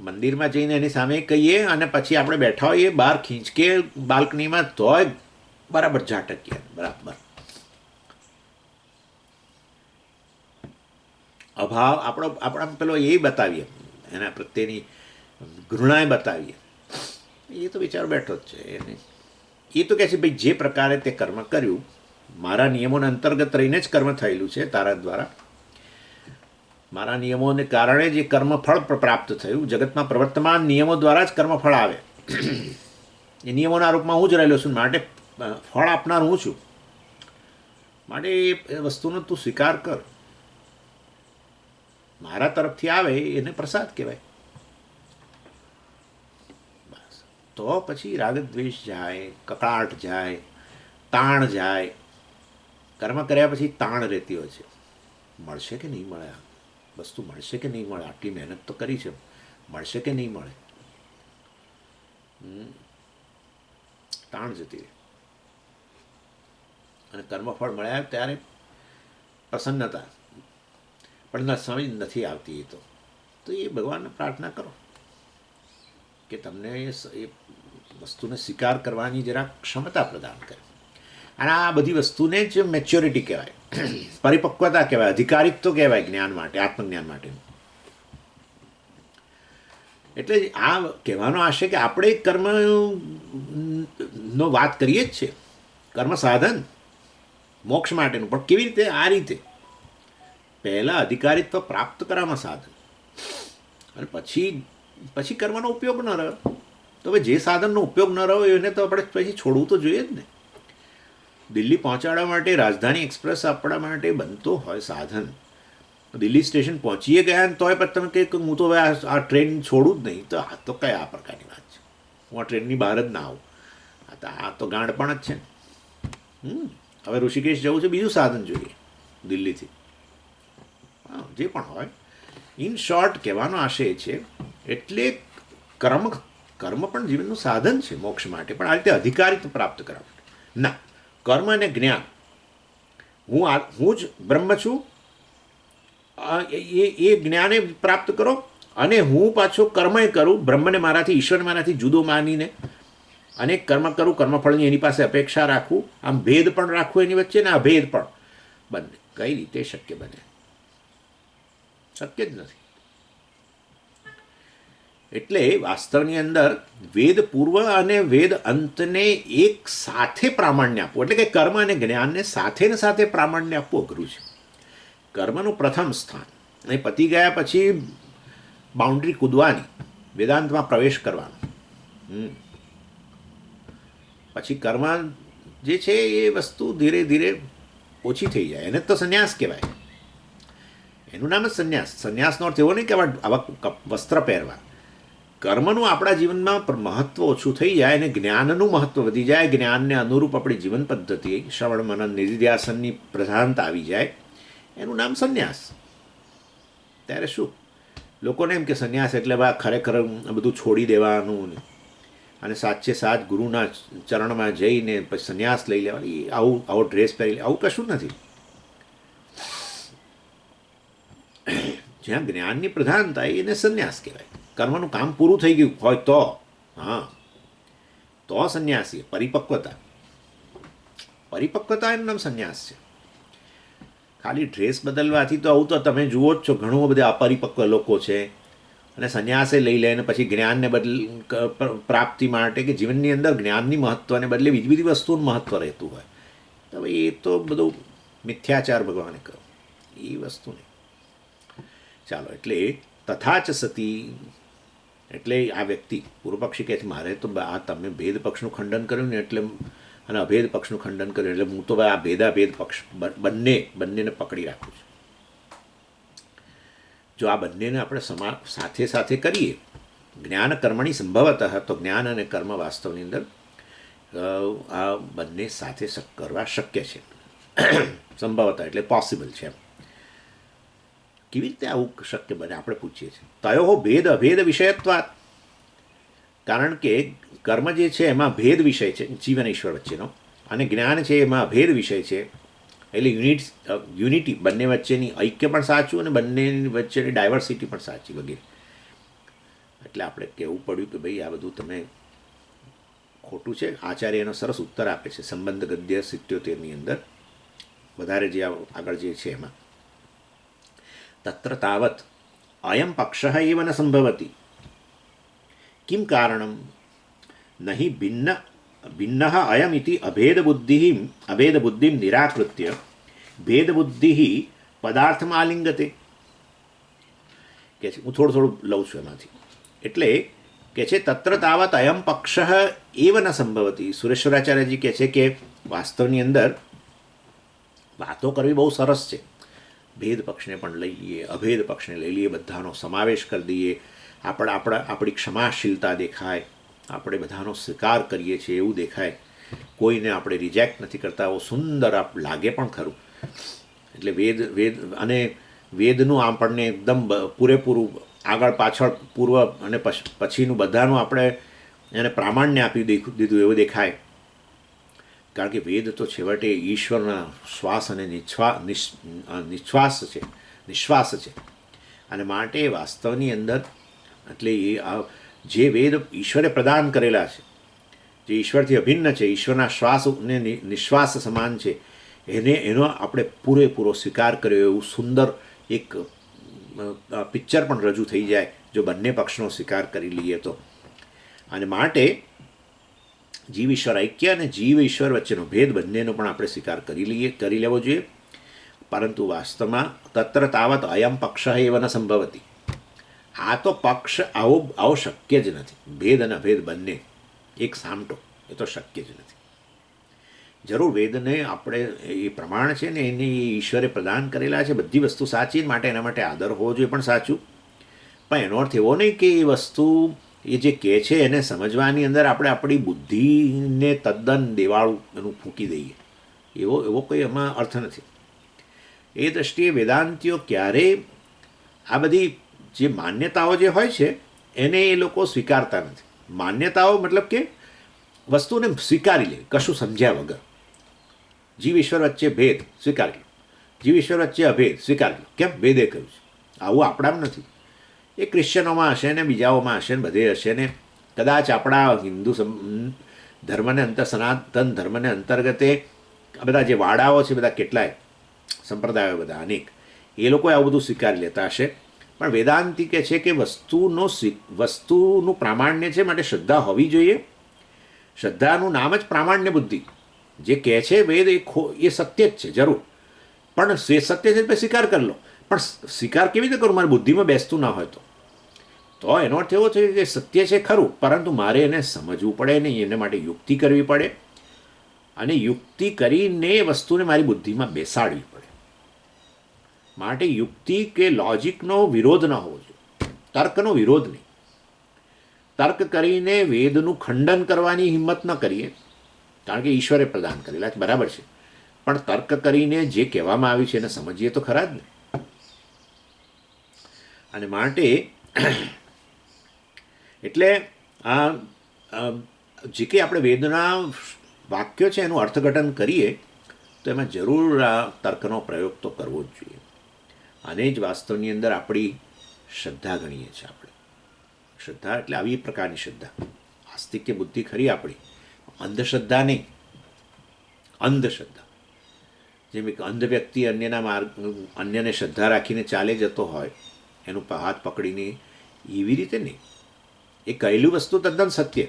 મંદિરમાં જઈને એની સામે કહીએ અને પછી આપણે બેઠા હોઈએ બહાર ખીંચકે બાલ્કનીમાં, તોય બરાબર ઝાટકીએ, બરાબર અભાવ આપણા પેલો એ બતાવીએ, એના પ્રત્યેની ઘૃણાએ બતાવીએ. એ તો વિચાર બેઠો જ છે. એને એ તો કહે છે ભાઈ જે પ્રકારે તે કર્મ કર્યું, મારા નિયમોના અંતર્ગત રહીને જ કર્મ થયેલું છે તારા દ્વારા, મારા નિયમોને કારણે જે કર્મફળ પ્રાપ્ત થયું. જગતમાં પ્રવર્તમાન નિયમો દ્વારા જ કર્મફળ આવે. એ નિયમોના રૂપમાં હું જ રહેલો છું, માટે ફળ આપનાર હું છું. માટે એ વસ્તુનો તું સ્વીકાર કર. મારા તરફથી આવે એને પ્રસાદ કહેવાય. બસ તો પછી રાગદ્વેષ જાય, કકળાટ જાય, તાણ જાય. કર્મ કર્યા પછી તાણ રહેતી હોય છે, મળશે કે નહીં મળે, વસ્તુ મળશે કે નહીં મળે, આટલી મહેનત તો કરી છે, મળશે કે નહીં મળે, તાણ જતી રહે. અને કર્મફળ મળ્યા ત્યારે પ્રસન્નતા પણ સમજ નથી આવતી. એ તો તો એ ભગવાનને પ્રાર્થના કરો કે તમને એ વસ્તુને સ્વીકાર કરવાની જરાક ક્ષમતા પ્રદાન કરે. અને આ બધી વસ્તુને જ મેચ્યોરિટી કહેવાય, પરિપક્વતા કહેવાય, અધિકારિત્વ કહેવાય જ્ઞાન માટે, આત્મજ્ઞાન માટેનું. એટલે આ કહેવાનો આશય કે આપણે કર્મનો વાત કરીએ જ છે, કર્મ સાધન મોક્ષ માટેનું, પણ કેવી રીતે? આ રીતે પહેલાં અધિકારિત્વ પ્રાપ્ત કરવામાં સાધન, અને પછી કર્મનો ઉપયોગ ન રહ્યો તો હવે જે સાધનનો ઉપયોગ ન રહ્યો એને તો આપણે પછી છોડવું તો જોઈએ જ ને. દિલ્હી પહોંચાડવા માટે રાજધાની એક્સપ્રેસ આપણા માટે બનતો હોય સાધન, દિલ્હી સ્ટેશન પહોંચીએ ગયા ને તોય પણ તમે કંઈક હું તો હવે આ ટ્રેન છોડું જ નહીં, તો આ તો કઈ આ પ્રકારની વાત છે? હું આ ટ્રેનની બહાર જ ના આવું. આ તો ગાંડપણ જ છે ને. હવે ઋષિકેશ જવું છે, બીજું સાધન જોઈએ દિલ્હીથી. હા, જે પણ હોય, ઇન શોર્ટ કહેવાનો આશય છે એટલે કર્મ પણ જીવનનું સાધન છે મોક્ષ માટે, પણ આ રીતે અધિકારિત્વ પ્રાપ્ત કરવા માટે ના. કર્મ અને જ્ઞાન, હું જ બ્રહ્મ છું એ જ્ઞાને પ્રાપ્ત કરો, અને હું પાછો કર્મય કરું, બ્રહ્મને મારાથી, ઈશ્વરને મારાથી જુદો માનીને અને કર્મ કરું, કર્મફળની એની પાસે અપેક્ષા રાખું, આમ ભેદ પણ રાખવું એની વચ્ચે ને અભેદ પણ, બંને કઈ રીતે શક્ય બને? શક્ય જ નથી. એટલે વાસ્તવની અંદર વેદ પૂર્વ અને વેદ અંતને એક સાથે પ્રામાણ્ય આપવું, એટલે કે કર્મ અને જ્ઞાનને સાથે ને સાથે પ્રામાણ્ય આપવું અઘરું છે. કર્મનું પ્રથમ સ્થાન, અને પતી ગયા પછી બાઉન્ડ્રી કૂદવાની, વેદાંતમાં પ્રવેશ કરવાનો. પછી કર્મ જે છે એ વસ્તુ ધીરે ધીરે ઓછી થઈ જાય, એને તો સંન્યાસ કહેવાય. એનું નામ જ સંન્યાસ. સંન્યાસનો અર્થ એવો નહીં કે આવા વસ્ત્ર પહેરવા. કર્મનું આપણા જીવનમાં મહત્ત્વ ઓછું થઈ જાય અને જ્ઞાનનું મહત્ત્વ વધી જાય, જ્ઞાનને અનુરૂપ આપણી જીવન પદ્ધતિ, શ્રવણ મનન નિધિધ્યાસનની પ્રધાનતા આવી જાય, એનું નામ સંન્યાસ. ત્યારે શું લોકોને એમ કે સંન્યાસ એટલે ખરેખર બધું છોડી દેવાનું અને સાચે સાચ ગુરુના ચરણમાં જઈને પછી સંન્યાસ લઈ લેવાની, આવો ડ્રેસ પહેરી લે, આવું કશું નથી. જ્યાં જ્ઞાનની પ્રધાનતા એને સંન્યાસ કહેવાય. કર્મનું કામ પૂરું થઈ ગયું હોય તો, હા, તો સંન્યાસી. પરિપક્વતા એનું નામ સંન્યાસ છે. ખાલી ડ્રેસ બદલવાથી તો આવું તો તમે જુઓ જ છો, ઘણું બધા અપરિપક્વ લોકો છે અને સંન્યાસે લઈ લે અને પછી જ્ઞાનને પ્રાપ્તિ માટે કે જીવનની અંદર જ્ઞાનની મહત્ત્વને બદલે બીજી બધી વસ્તુનું મહત્ત્વ રહેતું હોય, તો ભાઈ એ તો બધું મિથ્યાચાર ભગવાને કહ્યું, એ વસ્તુ નહીં. ચાલો, એટલે તથા ચ સતી, એટલે આ વ્યક્તિ પૂર્વપક્ષી કહે છે મારે તો આ તમે ભેદ પક્ષનું ખંડન કર્યું ને એટલે, અને અભેદ પક્ષનું ખંડન કર્યું એટલે હું તો આ ભેદાભેદ પક્ષ બંનેને પકડી રાખું છું. જો આ બંનેને આપણે સાથે સાથે કરીએ, જ્ઞાન કર્મણી સંભવતઃ, તો જ્ઞાન અને કર્મ વાસ્તવની અંદર આ બંને સાથે કરવા શક્ય છે. સંભવતઃ એટલે પોસિબલ છે. કેવી રીતે આવું શક્ય બને આપણે પૂછીએ છીએ. તયો ભેદ અભેદ વિષયત્વાત, કારણ કે કર્મ જે છે એમાં ભેદ વિષય છે જીવન ઈશ્વર વચ્ચેનો, અને જ્ઞાન છે એમાં અભેદ વિષય છે. એટલે યુનિટી બંને વચ્ચેની ઐક્ય પણ સાચું અને બંને વચ્ચેની ડાયવર્સિટી પણ સાચી વગેરે. એટલે આપણે કહેવું પડ્યું કે ભાઈ આ બધું તમે ખોટું છે. આચાર્ય એનો સરસ ઉત્તર આપે છે સંબંધ ગદ્ય 77ની અંદર, વધારે જે આગળ જે છે એમાં, તત્ર તાવત અયમ પક્ષ એવ ન સંભવતી કિમ કારણમ નહીં ભિન્ન અયમ ઇતિ અભેદબુદ્ધિ નિરાકૃત્ય ભેદબુદ્ધિ પદાર્થમાં આલિંગતે. કે છે, હું થોડું લઉં છું એમાંથી. એટલે કે છે તત્ર તાવત અયમ પક્ષ એવ ન સંભવતી. સુરેશ્વરાચાર્યજી કહે છે કે વાસ્તવની અંદર વાતો કરવી બહુ સરસ છે, ભેદ પક્ષને પણ લઈ લઈએ, અભેદ પક્ષને લઈ લઈએ, બધાનો સમાવેશ કરી દઈએ, આપણી ક્ષમાશીલતા દેખાય, આપણે બધાનો સ્વીકાર કરીએ છીએ એવું દેખાય, કોઈને આપણે રિજેક્ટ નથી કરતા, એવું સુંદર લાગે પણ ખરું. એટલે વેદ અને વેદનું આપણને એકદમ પૂરેપૂરું આગળ પાછળ પૂર્વ અને પછીનું બધાનું આપણે એને પ્રામાણ્ય આપી દીધું એવું દેખાય. કારણ કે વેદ તો છેવટે ઈશ્વરના શ્વાસ અને નિશ્વાસ છે. અને માટે વાસ્તવની અંદર એટલે એ જે વેદ ઈશ્વરે પ્રદાન કરેલા છે, જે ઈશ્વરથી અભિન્ન છે, ઈશ્વરના શ્વાસ અને નિશ્વાસ સમાન છે, એનો આપણે પૂરેપૂરો સ્વીકાર કર્યો એવું સુંદર એક પિક્ચર પણ રજૂ થઈ જાય જો બંને પક્ષનો સ્વીકાર કરી લઈએ તો. અને માટે જીવ ઈશ્વર ઐક્ય અને જીવ ઈશ્વર વચ્ચેનો ભેદ બંનેનો પણ આપણે સ્વીકાર કરી લેવો જોઈએ. પરંતુ વાસ્તવમાં તત્ર તાવત અયમ પક્ષ એવ ન સંભવતી. આ તો પક્ષ આવો શક્ય જ નથી. ભેદ અને અભેદ બંને એક સામટો એ તો શક્ય જ નથી. જરૂર વેદને આપણે એ પ્રમાણ છે ને એને ઈશ્વરે પ્રદાન કરેલા છે, બધી વસ્તુ સાચી, માટે એના માટે આદર હોવો જોઈએ પણ સાચું. પણ એનો અર્થ એવો નહીં કે એ વસ્તુ એ જે કહે છે એને સમજવાની અંદર આપણે આપણી બુદ્ધિને તદ્દન દેવાળું એનું ફૂંકી દઈએ, એવો કોઈ એમાં અર્થ નથી. એ દૃષ્ટિએ વેદાંતિઓ ક્યારેય આ બધી જે માન્યતાઓ જે હોય છે એને એ લોકો સ્વીકારતા નથી. માન્યતાઓ મતલબ કે વસ્તુને સ્વીકારી લે કશું સમજ્યા વગર. જીવ ઈશ્વર વચ્ચે ભેદ સ્વીકારી લો, જીવ ઈશ્વર વચ્ચે અભેદ સ્વીકારી લો. કેમ? વેદે કહ્યું છે. આવું આપણામાં નથી. એ ક્રિશ્ચનોમાં હશે ને બીજાઓમાં હશે ને બધે હશે ને કદાચ આપણા હિન્દુ ધર્મને સનાતન ધર્મને અંતર્ગતે આ બધા જે વાડાઓ છે બધા કેટલાય સંપ્રદાયો બધા અનેક એ લોકોએ આવું બધું સ્વીકારી લેતા હશે. પણ વેદાંતિ કહે છે કે વસ્તુનું પ્રામાણ્ય છે, માટે શ્રદ્ધા હોવી જોઈએ. શ્રદ્ધાનું નામ જ પ્રામાણ્ય બુદ્ધિ. જે કહે છે વેદ એ સત્ય જ છે જરૂર, પણ સત્ય છે એટલે સ્વીકાર કરી લો. પણ સ્વીકાર કેવી રીતે કરું? મારી બુદ્ધિમાં બેસતું ના હોય તો એનો અર્થ એવો છે કે સત્ય છે ખરું, પરંતુ મારે એને સમજવું પડે નહીં, એને માટે યુક્તિ કરવી પડે, અને યુક્તિ કરીને વસ્તુને મારી બુદ્ધિમાં બેસાડવી પડે. માટે યુક્તિ કે લોજિકનો વિરોધ ન હોવો જોઈએ, તર્કનો વિરોધ નહીં. તર્ક કરીને વેદનું ખંડન કરવાની હિંમત ન કરીએ, કારણ કે ઈશ્વરે પ્રદાન કરેલા છે બરાબર છે, પણ તર્ક કરીને જે કહેવામાં આવ્યું છે એને સમજીએ તો ખરા જ ને. અને માટે એટલે આ જે કંઈ આપણે વેદના વાક્યો છે એનું અર્થઘટન કરીએ તો એમાં જરૂર આ તર્કનો પ્રયોગ તો કરવો જ જોઈએ. આને જ વાસ્તવની અંદર આપણી શ્રદ્ધા ગણીએ છીએ. આપણે શ્રદ્ધા એટલે આવી પ્રકારની શ્રદ્ધા, આસ્તિક કે બુદ્ધિ ખરી આપણી, અંધશ્રદ્ધા નહીં. અંધશ્રદ્ધા જેમ એક અંધ વ્યક્તિ અન્યને શ્રદ્ધા રાખીને ચાલે જતો હોય, એનું હાથ પકડીને, એવી રીતે નહીં. એ કહેલું વસ્તુ તદ્દન સત્ય.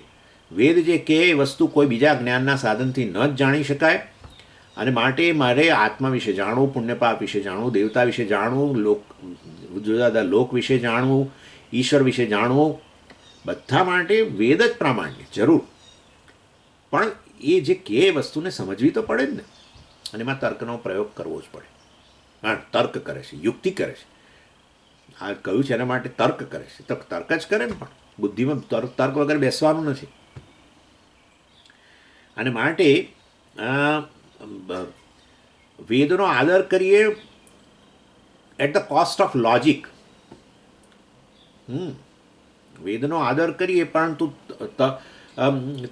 વેદ જે કહે એ વસ્તુ કોઈ બીજા જ્ઞાનના સાધનથી ન જ જાણી શકાય. અને માટે મારે આત્મા વિશે જાણવું, પુણ્યપાપ વિશે જાણવું, દેવતા વિશે જાણવું, જુદા જુદા લોક વિશે જાણવું, ઈશ્વર વિશે જાણવું, બધા માટે વેદ જ પ્રામાણ્ય જરૂર. પણ એ જે કહે વસ્તુને સમજવી તો પડે જ ને, અને એમાં તર્કનો પ્રયોગ કરવો જ પડે. હા, તર્ક કરે છે, યુક્તિ કરે છે. આ કહ્યું છે એના માટે તર્ક કરે છે, તો તર્ક જ કરે ને, પણ બુદ્ધિમાં તર્ક વગર બેસવાનું નથી. અને માટે વેદનો આદર કરીએ at the cost of logic. વેદનો આદર કરીએ પરંતુ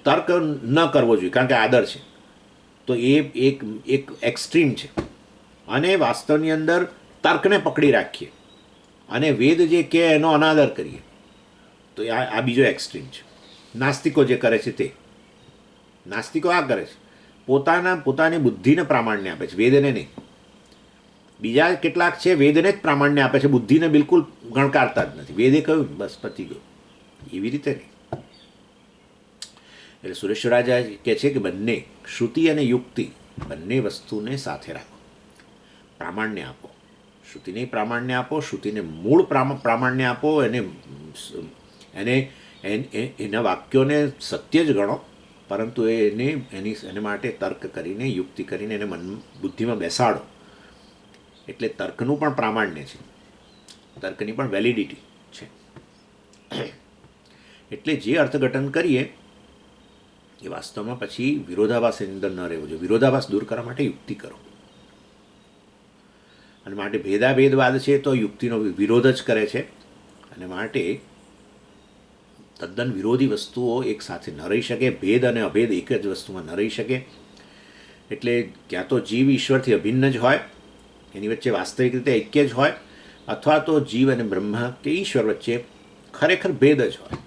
તર્ક ન કરવો જોઈએ, કારણ કે આદર છે તો એ એક એક્સ્ટ્રીમ છે. અને વાસ્તવની અંદર તર્કને પકડી રાખીએ અને વેદ જે કહે એનો અનાદર કરીએ તો આ બીજો એક્સ્ટ્રીમ છે. નાસ્તિકો જે કરે છે તે, નાસ્તિકો આ કરે છે, પોતાની બુદ્ધિને પ્રામાણ્ય આપે છે, વેદને નહીં. બીજા કેટલાક છે વેદને જ પ્રામાણ્ય આપે છે, બુદ્ધિને બિલકુલ ગણકારતા જ નથી. વેદે કહ્યું બસ પતી ગયું, એવી રીતે નહીં. એટલે સુરેશ્વર રાજા કહે છે કે બંને શ્રુતિ અને યુક્તિ બંને વસ્તુને સાથે રાખો, પ્રામાણ્ય આપો. શ્રુતિને પ્રામાણ્ય આપો, શ્રુતિને મૂળ પ્રામાણ્ય આપો, એના વાક્યોને સત્ય જ ગણો, પરંતુ એને માટે તર્ક કરીને, યુક્તિ કરીને એને બુદ્ધિમાં બેસાડો. એટલે તર્કનું પણ પ્રામાણ્ય છે, તર્કની પણ વેલિડિટી છે. એટલે જે અર્થઘટન કરીએ એ વાસ્તવમાં પછી વિરોધાભાસની અંદર ન રહેવું જોઈએ. વિરોધાભાસ દૂર કરવા માટે યુક્તિ કરો. અને માટે ભેદાભેદવાદ છે તો યુક્તિનો વિરોધ જ કરે છે. અને માટે તદ્દન વિરોધી વસ્તુઓ એક સાથે ન રહી શકે. ભેદ અને અભેદ એક જ વસ્તુમાં ન રહી શકે. એટલે ક્યાં તો જીવ ઈશ્વરથી અભિન્ન જ હોય, એની વચ્ચે વાસ્તવિક રીતે ઐક્ય જ હોય, અથવા તો જીવ અને બ્રહ્મ કે ઈશ્વર વચ્ચે ખરેખર ભેદ જ હોય,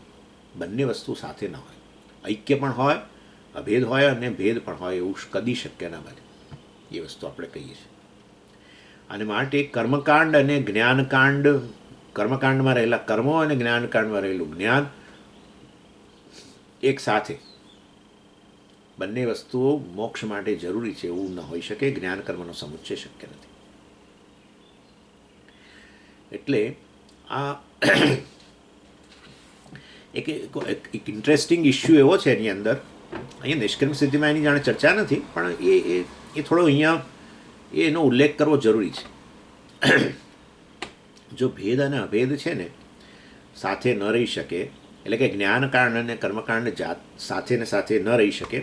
બંને વસ્તુ સાથે ન હોય. ઐક્ય પણ હોય, અભેદ હોય અને ભેદ પણ હોય, એવું કદી શક્ય ના બને. એ વસ્તુ આપણે કહીએ છીએ. અને માટે કર્મકાંડ અને જ્ઞાનકાંડ, કર્મકાંડમાં રહેલા કર્મો અને જ્ઞાનકાંડમાં રહેલું જ્ઞાન એક સાથે, બંને વસ્તુઓ મોક્ષ માટે જરૂરી છે એવું ન હોઈ શકે. જ્ઞાન કર્મનો સમુચ્ચય શક્ય નથી. એટલે આ એક ઇન્ટરેસ્ટિંગ ઇસ્યુ એવો છે એની અંદર. અહીંયા નિષ્કર્મ સિદ્ધિમાં એની જાણે ચર્ચા નથી, પણ એ થોડો અહીંયા એનો ઉલ્લેખ કરવો જરૂરી છે. જો ભેદ અને અભેદ છે ને સાથે ન રહી શકે, એટલે કે જ્ઞાનકાંડ અને કર્મકાંડ સાથે ને સાથે ન રહી શકે,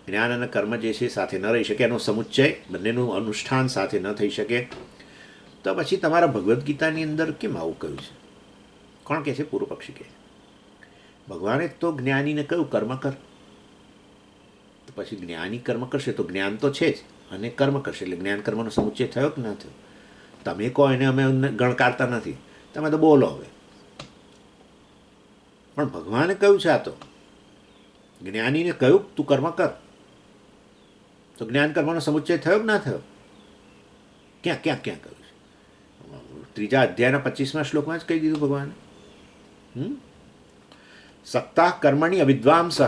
જ્ઞાન અને કર્મ જે છે સાથે ન રહી શકે, એનો સમુચ્ચય બંનેનું અનુષ્ઠાન સાથે ન થઈ શકે, તો પછી તમારા ભગવદ્ ગીતાની અંદર કેમ આવું કહ્યું છે? કોણ કહે છે? પૂર્વ પક્ષી કહે. ભગવાને તો જ્ઞાનીને કહ્યું કર્મ કર. તો પછી જ્ઞાની કર્મ કરશે તો જ્ઞાન તો છે જ, અને કર્મ કરશે એટલે જ્ઞાન કર્મનો સમુચ્ચય થયો કે ના થયો? તમે કહો એને અમે ગણકારતા નથી, તમે તો બોલો હવે. પણ ભગવાને કહ્યું છે, આ તો જ્ઞાનીને કહ્યું તું કર્મ કર, તો જ્ઞાન કર્મનો સમુચ્ચય થયો કે ના થયો? ક્યાં ક્યાં ક્યાં કહ્યું છે? ત્રીજા અધ્યાયના 25મા શ્લોકમાં જ કહી દીધું ભગવાને. સક્તા કર્મણિ અવિદ્વાંસઃ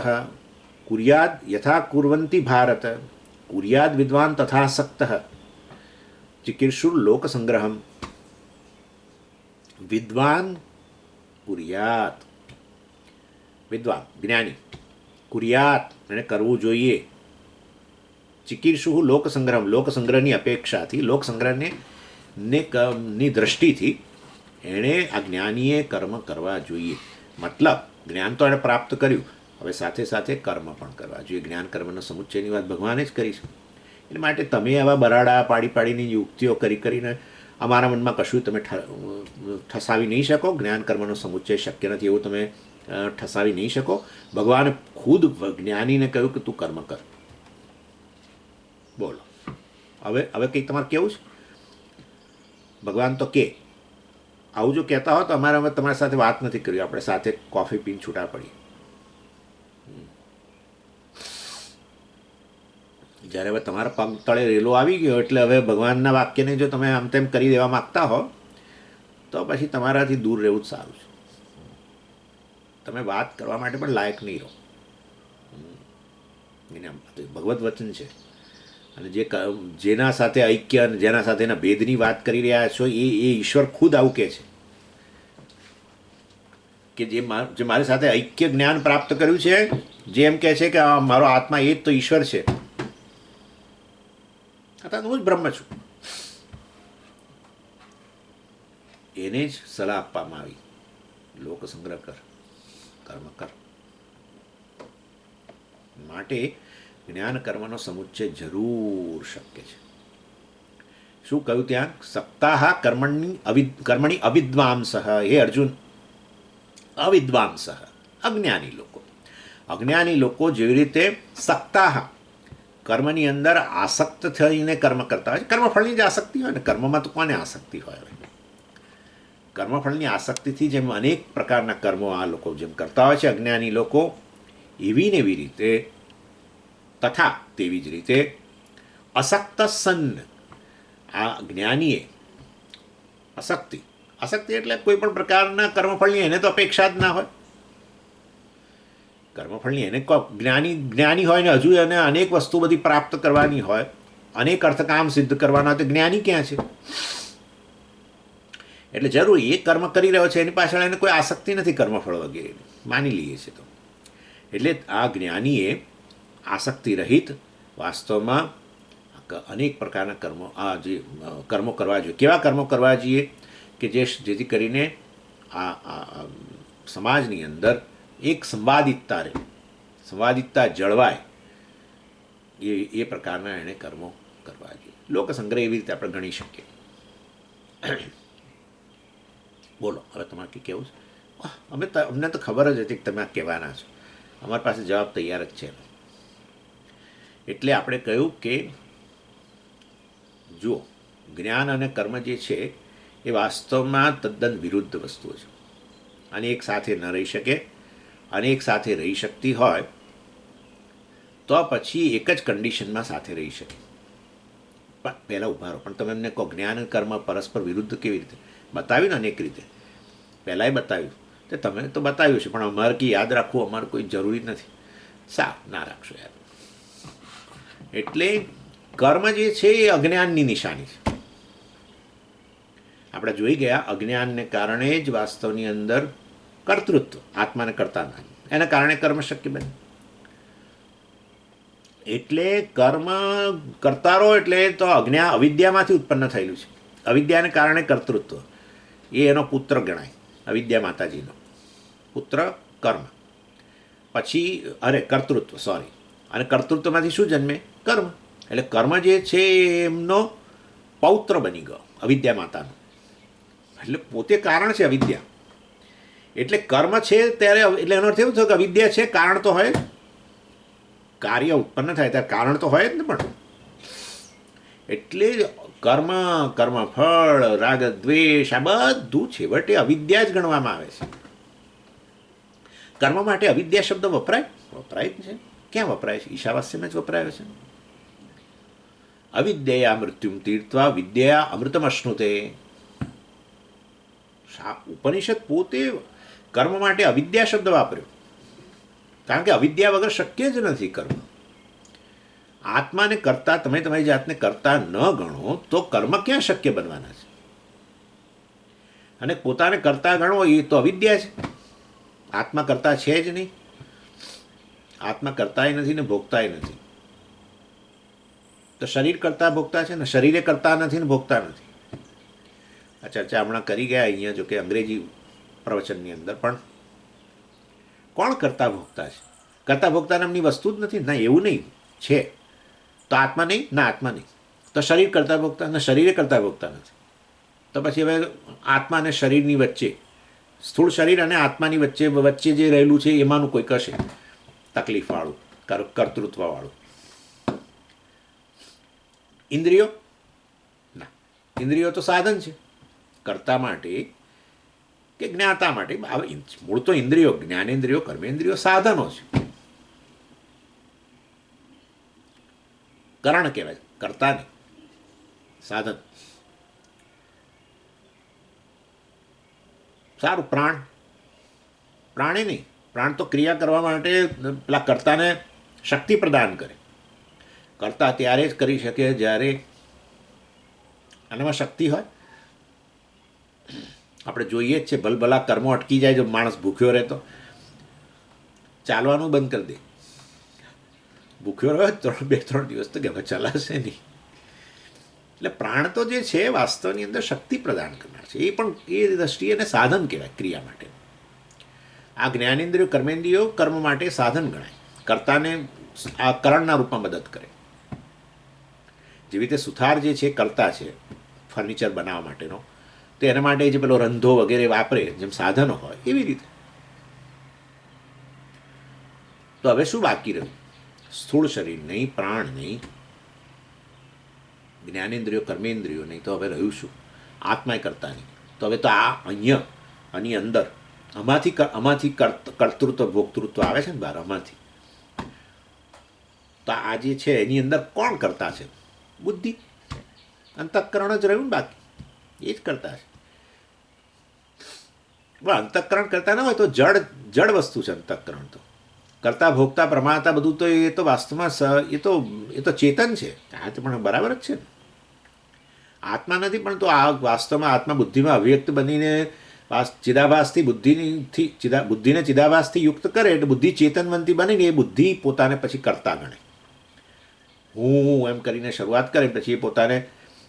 કુર્યાદ યથા કુર્વન્તિ ભારત, કુર્યાદ વિદ્વાન તથા સક્તઃ ચિકીર્ષુર લોક સંગ્રહમ. વિદ્વાન કુર્યાત, વિદ્વાન જ્ઞાની, કુર્યાત એને કરવું જોઈએ, ચિકીર્ષુ લોક સંગ્રહમ લોક સંગ્રહની અપેક્ષાથી, લોક સંગ્રહને ની દ્રષ્ટિથી એણે આ જ્ઞાનીએ કર્મ કરવા જોઈએ. મતલબ જ્ઞાન તો એણે પ્રાપ્ત કર્યું, હવે સાથે સાથે કર્મ પણ કરવા જોઈએ. જ્ઞાન કર્મનો સમુચ્ચયની વાત ભગવાને જ કરી છે. એટલે માટે તમે આવા બરાડા પાડી પાડીની યુક્તિઓ કરી કરીને અમારા મનમાં કશું તમે ઠસાવી નહીં શકો. જ્ઞાન કર્મનો સમુચ્ચય શક્ય નથી એવું તમે ઠસાવી નહીં શકો. ભગવાને ખુદ જ્ઞાનીને કહ્યું કે તું કર્મ કર. બોલો હવે કંઈક તમારે કેવું છે? ભગવાન તો કે આવું જો કહેતા હો તો અમારે હવે તમારી સાથે વાત નથી કરવી, આપણે સાથે કોફી પીને છૂટા પડીએ. જ્યારે હવે તમારા પગ તળે રેલો આવી ગયો એટલે હવે ભગવાનના વાક્યને જો તમે આમ તેમ કરી દેવા માગતા હો તો પછી તમારાથી દૂર રહેવું જ સારું છે. તમે વાત કરવા માટે પણ લાયક નહીં રહો. એને ભગવત વચન છે, અને જેના સાથે ઐક્ય અને જેના સાથે એના ભેદની વાત કરી રહ્યા છો એ ઈશ્વર ખુદ આવું કહે છે કે જે મારી સાથે ઐક્ય જ્ઞાન પ્રાપ્ત કર્યું છે, જે એમ કહે છે કે મારો આત્મા એ જ તો ઈશ્વર છે, અથવા હું જ બ્રહ્મ છું, એને જ સલાહ આપવામાં આવી લોક સંગ્રહ કર, કર્મ કર. માટે જ્ઞાન કર્મનો સમુચ્ચય જરૂર શક્ય છે. શું કહ્યું ત્યાં? સક્તાહ કર્મણી અવિદ્વાંસઃ. હે અર્જુન, અવિદ્વાંસઃ અજ્ઞાની લોકો. અજ્ઞાની લોકો જેવી રીતે સક્તાહ કર્મની અંદર આસક્ત થઈને કર્મ કરતા હોય છે. કર્મફળની જ આસક્તિ હોય ને, કર્મમાં તો કોને આસક્તિ હોય? કર્મફળની આસક્તિથી જેમ અનેક પ્રકારના કર્મો આ લોકો જેમ કરતા હોય છે અજ્ઞાની લોકો, એવી ને એવી રીતે તથા તેવી જ રીતે અસક્ત સન્ન આ જ્ઞાનીએ આસક્તિ એટલે કોઈ પણ પ્રકારના કર્મફળની એને તો અપેક્ષા જ ના હોય. કર્મફળની એને જ્ઞાની હોય ને હજુ એને અનેક વસ્તુ બધી પ્રાપ્ત કરવાની હોય, અનેક અર્થકામ સિદ્ધ કરવાના હોય, તો જ્ઞાની ક્યાં છે? એટલે જરૂર એ કર્મ કરી રહ્યો છે એની પાછળ એને કોઈ આસક્તિ નથી કર્મફળ વગેરે, માની લઈએ છીએ તો. એટલે આ જ્ઞાનીએ આસક્તિ રહિત વાસ્તવમાં અનેક પ્રકારના કર્મો કરવા જોઈએ. કેવા કર્મો કરવા જોઈએ? કે જેથી કરીને આ સમાજની અંદર એક સંવાદિતતા જળવાય એ પ્રકારના એણે કર્મો કરવા જોઈએ. લોકસંગ્રહ એવી રીતે આપણે ગણી શકીએ. બોલો હવે તમારે કંઈ કહેવું છે? અમને તો ખબર જ હતી કે તમે આ કહેવાના છો, અમારી પાસે જવાબ તૈયાર જ છે. એટલે આપણે કહ્યું કે જુઓ, જ્ઞાન અને કર્મ જે છે એ વાસ્તવમાં તદ્દન વિરુદ્ધ વસ્તુઓ છે. અને એક સાથે ન રહી શકે, અને એક સાથે રહી શકતી હોય તો પછી એક જ કન્ડિશનમાં સાથે રહી શકે. પણ પહેલાં ઉભા રહો, પણ તમે એમને કહો જ્ઞાન અને કર્મ પરસ્પર વિરુદ્ધ કેવી રીતે બતાવ્યું ને? અનેક રીતે પહેલાંય બતાવ્યું, તો તમે તો બતાવ્યું છે, પણ અમારે કે યાદ રાખવું અમારે કોઈ જરૂરી નથી. સારું, ના રાખશો યાર. એટલે કર્મ જે છે એ અજ્ઞાનની નિશાની છે. આપણે જોઈ ગયા, અજ્ઞાનને કારણે જ વાસ્તવની અંદર કર્તૃત્વ, આત્માને કરતા નથી, એના કારણે કર્મ શક્ય બને. એટલે કર્મ કરતા રહો એટલે તો અવિદ્યામાંથી ઉત્પન્ન થયેલું છે. અવિદ્યાને કારણે કર્તૃત્વ, એ એનો પુત્ર ગણાય, અવિદ્યા માતાજીનો પુત્ર કર્મ. પછી કર્તૃત્વ, સોરી. અને કર્તૃત્વમાંથી શું જન્મે? કર્મ. એટલે કર્મ જે છે એમનો પૌત્ર બની ગયો અવિદ્યા માતાનો. એટલે પોતે કારણ છે અવિદ્યા. એટલે કર્મ છે ત્યારે, એટલે એનો અર્થ એવું થયો કે અવિદ્યા છે, કારણ તો હોય જ. કાર્ય ઉત્પન્ન થાય ત્યારે કારણ તો હોય જ ને. પણ એટલે કર્મ, કર્મફળ, રાગ દ્વેષ, આ બધું છેવટે અવિદ્યા જ ગણવામાં આવે છે. કર્મ માટે અવિદ્યા શબ્દ વપરાય જ છે. ક્યાં વપરાય છે? ઈશાવાસ્યમાં જ વપરાયો છે. અવિદ્યા મૃત્યુમ તીર્થવા વિદ્યા અમૃતમ અશ્નુતે. ઉપનિષદ પોતે કર્મ માટે અવિદ્યા શબ્દ વાપર્યો, કારણ કે અવિદ્યા વગર શક્ય જ નથી કર્મ. આત્માને કરતા તમે તમારી જાતને કરતા ન ગણો તો કર્મ ક્યાં શક્ય બનવાના છે? અને પોતાને કરતા ગણો એ તો અવિદ્યા છે. આત્મા કરતા છે જ નહીં. આત્મા કરતાય નથી ને ભોગતાય નથી. તો શરીર કરતા ભોગતા છે ને શરીરે કરતા નથી ને ભોગતા નથી. આ ચર્ચા હમણાં કરી ગયા અહીંયા, જો કે અંગ્રેજી પ્રવચનની અંદર. પણ કોણ કરતા ભોગતા છે? કરતા ભોગતા નામની વસ્તુ જ નથી. ના, એવું નહીં. છે તો આત્મા નહીં, ના આત્મા નહીં. તો શરીર કરતા ભોગતા, ના શરીરે કરતા ભોગતા નથી. તો પછી હવે આત્મા અને શરીરની વચ્ચે, સ્થૂળ શરીર અને આત્માની વચ્ચે જે રહેલું છે એમાંનું કોઈ કશે તકલીફવાળું, કર્તૃત્વવાળું. ઇન્દ્રિયો? ના, ઇન્દ્રિયો તો સાધન છે કરતા માટે કે જ્ઞાતા માટે. મૂળ તો ઇન્દ્રિયો, જ્ઞાનેન્દ્રિયો, કર્મેન્દ્રિયો સાધનો છે. કરણ કહેવાય, કરતા નહીં, સાધન. સારું, પ્રાણે નહીં. પ્રાણ તો ક્રિયા કરવા માટે પેલા કર્તાને શક્તિ પ્રદાન કરે. કરતા ત્યારે જ કરી શકે જ્યારે આનામાં શક્તિ હોય. આપણે જોઈએ જ છે, ભલભલા કર્મો અટકી જાય. જો માણસ ભૂખ્યો રહે તો ચાલવાનું બંધ કરી દે. ભૂખ્યો રહ્યો 2-3 દિવસ તો કે ચલાશે નહીં. એટલે પ્રાણ તો જે છે વાસ્તવની અંદર શક્તિ પ્રદાન કરનાર છે. એ પણ એ દ્રષ્ટિએ એને સાધન કહેવાય ક્રિયા માટે. આ જ્ઞાનેન્દ્રિયો, કર્મેન્દ્રિયો કર્મ માટે સાધન ગણાય. કર્તાને આ કરણના રૂપમાં મદદ કરે. જેવી રીતે સુથાર જે છે કરતા છે ફર્નિચર બનાવવા માટેનો, તો એના માટે જે પેલો રંધો વગેરે વાપરે જેમ સાધનો હોય એવી રીતે. તો હવે શું બાકી રહ્યું? સ્થૂળ શરીર નહીં, પ્રાણ નહીં, જ્ઞાનેન્દ્રિયો, કર્મેન્દ્રિયો નહીં. તો હવે રહ્યું શું? આત્માય કરતા નહીં. તો હવે તો આ અહીંયા આની અંદર આમાંથી કર્તૃત્વ ભોક્તૃત્વ આવે છે ને બહાર, આમાંથી. તો આ જે છે એની અંદર કોણ કરતા છે? બુદ્ધિ, અંતઃકરણ જ રહ્યું ને બાકી. એ જ કરતા છે. પણ અંતઃકરણ કરતા ન હોય તો જડ વસ્તુ છે અંતઃકરણ. તો કરતા ભોગતા પ્રમાણતા બધું તો એ તો વાસ્તવમાં એ તો ચેતન છે. આ તો પણ બરાબર જ છે ને. આત્મા નથી, પણ તો આ વાસ્તવમાં આત્મા બુદ્ધિમાં અભિવ્યક્ત બનીને ચિદાભાસથી બુદ્ધિને ચિદાભાસથી યુક્ત કરે એટલે બુદ્ધિ ચેતનવંતી બનીને એ બુદ્ધિ પોતાને પછી કરતા ગણે. હું એમ કરીને શરૂઆત કરે, પછી એ પોતાને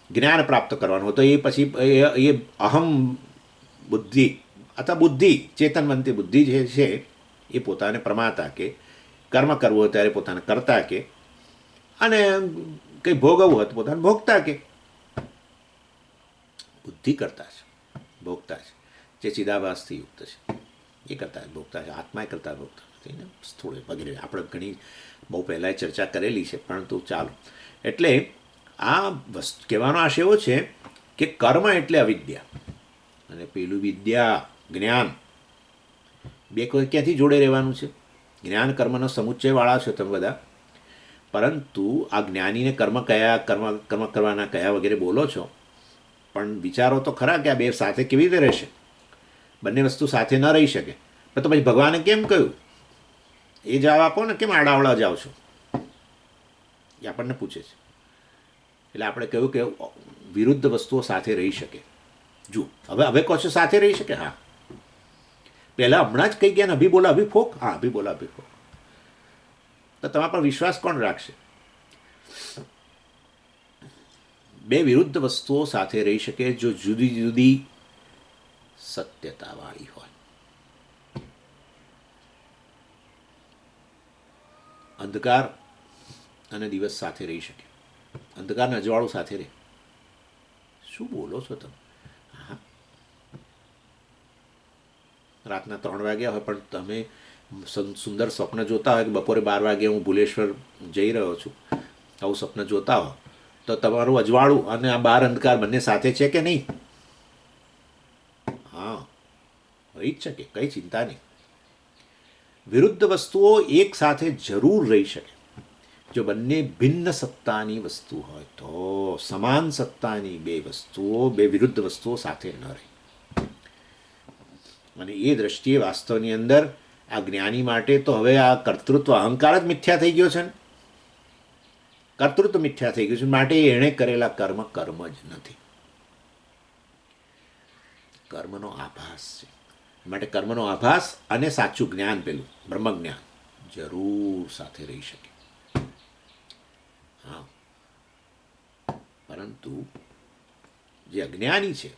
જ્ઞાન પ્રાપ્ત કરવાનું. તો એ પછી એ અહમ બુદ્ધિ અથવા બુદ્ધિ ચેતનવંતી બુદ્ધિ જે છે એ પોતાને પ્રમાતા કે કર્મ કરવું હોય ત્યારે પોતાને કરતા કે, અને કંઈ ભોગવવું હોય તો પોતાને ભોગતા કે. બુદ્ધિ કરતા છે, ભોગતા છે. જે ચિદાભાસથી યુક્ત છે એ કરતા ભોગતા છે. આત્મા એ કરતા ભોગતા નથી ને. સ્થૂળ વગેરે આપણે ઘણી બહુ પહેલાં ચર્ચા કરેલી છે, પરંતુ ચાલો. એટલે આ વસ્તુ કહેવાનો આશય એવો છે કે કર્મ એટલે અવિદ્યા. અને પેલું વિદ્યા, જ્ઞાન. બે કોઈ ક્યાંથી જોડે રહેવાનું છે? જ્ઞાન કર્મનો સમુચ્ચયવાળા છો તમે બધા, પરંતુ આ જ્ઞાનીને કર્મ કરવાના કયા વગેરે બોલો છો, પણ વિચારો તો ખરા કે આ બે સાથે કેવી રીતે રહેશે? બંને વસ્તુ સાથે ન રહી શકે. પણ તો પછી ભગવાને કેમ કહ્યું? એ જવાબ આપો ને, કેમ આડાવડા જાઓ છો? એ આપણને પૂછે છે. એટલે આપણે કહ્યું કે વિરુદ્ધ વસ્તુઓ સાથે રહી શકે. જુઓ, હવે કહો છો સાથે રહી શકે? હા, પહેલાં હમણાં જ કહી ગયા ને, અભી બોલા અભી ફોક. હા, અભી બોલા અભી ફોક. તો તમારા પર વિશ્વાસ કોણ રાખશે? બે વિરુદ્ધ વસ્તુઓ સાથે રહી શકે જો જુદી જુદી સત્યતાવાળી હોય. અંધકાર અને દિવસ સાથે રહી શકે. અંધકાર અને અજવાળું સાથે રહે. શું બોલો છો તમે? હા, રાતના 3 વાગ્યા હોય પણ તમે સુંદર સ્વપ્ન જોતા હોય કે બપોરે 12 વાગે હું ભુલેશ્વર જઈ રહ્યો છું, આવું સ્વપ્ન જોતા હો, તો તમારું અજવાળું અને આ બાર અંધકાર બંને સાથે છે કે નહીં? હા, રહી જ શકે, કંઈ ચિંતા નહીં. વિરુદ્ધ વસ્તુઓ એક સાથે જરૂર રહી શકે જો બંને ભિન્ન સત્તાની વસ્તુ હોય તો. સમાન સત્તાની બે વસ્તુઓ, બે વિરુદ્ધ વસ્તુઓ સાથે ન રહે. અને એ દ્રષ્ટિએ વાસ્તવની અંદર આ જ્ઞાની માટે તો હવે આ કર્તૃત્વ અહંકાર જ મિથ્યા થઈ ગયો છે ને. કર્તૃત્વ મિથ્યા થઈ ગયું છે, માટે એણે કરેલા કર્મ જ નથી, કર્મનો આભાસ છે. માટે કર્મનો આભાસ અને સાચું જ્ઞાન, પેલું બ્રહ્મ જ્ઞાન જરૂર સાથે રહી શકે. હા, પરંતુ જે અજ્ઞાની છે,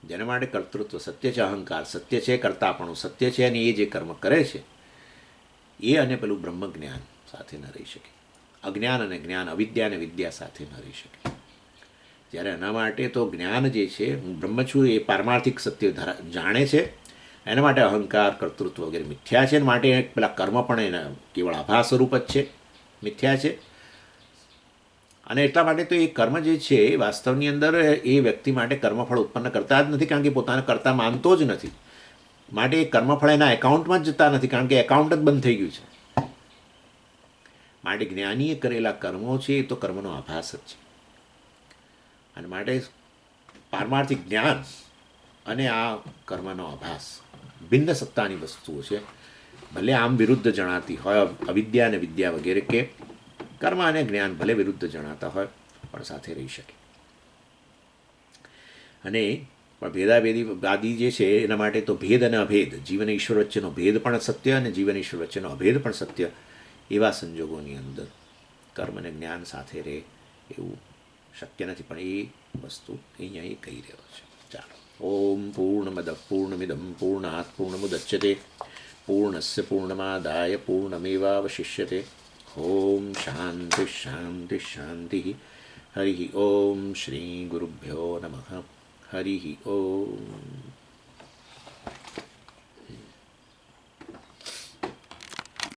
જેના માટે કર્તૃત્વ સત્ય છે, અહંકાર સત્ય છે, કર્તાપણું સત્ય છે, અને એ જે કર્મ કરે છે એ અને પેલું બ્રહ્મ જ્ઞાન સાથે ન રહી શકે. અજ્ઞાન અને જ્ઞાન, અવિદ્યા અને વિદ્યા સાથે ન રહી શકે. જ્યારે એના માટે તો જ્ઞાન જે છે, હું બ્રહ્મ છું એ પારમાર્થિક સત્ય જાણે છે, એના માટે અહંકાર કર્તૃત્વ વગેરે મિથ્યા છે. માટે પેલા કર્મ પણ એના કેવળ આભાસ સ્વરૂપ જ છે, મિથ્યા છે. અને એટલા માટે તો એ કર્મ જે છે એ વાસ્તવની અંદર એ વ્યક્તિ માટે કર્મફળ ઉત્પન્ન કરતા જ નથી, કારણ કે પોતાને કરતા માનતો જ નથી. માટે એ કર્મફળ એના એકાઉન્ટમાં જ જતા નથી, કારણ કે એકાઉન્ટ જ બંધ થઈ ગયું છે. માટે જ્ઞાનીએ કરેલા કર્મો છે એ તો કર્મનો આભાસ જ છે. અને માટે પારમાર્થિક જ્ઞાન અને આ કર્મનો આભાસ ભિન્ન સત્તાની વસ્તુઓ છે. ભલે આમ વિરુદ્ધ જણાતી હોય, અવિદ્યા અને વિદ્યા વગેરે, કે કર્મ અને જ્ઞાન ભલે વિરુદ્ધ જણાતા હોય પણ સાથે રહી શકે. અને પણ ભેદાભેદી જે છે એના માટે તો ભેદ અને અભેદ, જીવન ઈશ્વર વચ્ચેનો ભેદ પણ સત્ય અને જીવન ઈશ્વર વચ્ચેનો અભેદ પણ સત્ય. એવા સંજોગોની અંદર કર્મ અને જ્ઞાન સાથે રહે એવું શક્ય નથી. પણ એ વસ્તુ અહીંયા એ કહી રહ્યો છે. ચાલો, ઓમ પૂર્ણમદ પૂર્ણમિદમ પૂર્ણાત પૂર્ણમુદચ્યતે પૂર્ણસ્ય પૂર્ણમાદાય પૂર્ણમેવાવશિષ્યતે. ઓમ શાંતિ શાંતિ શાંતિ. હરિ ઓમ શ્રી ગુરુભ્યો નમઃ. હરિ ઓમ.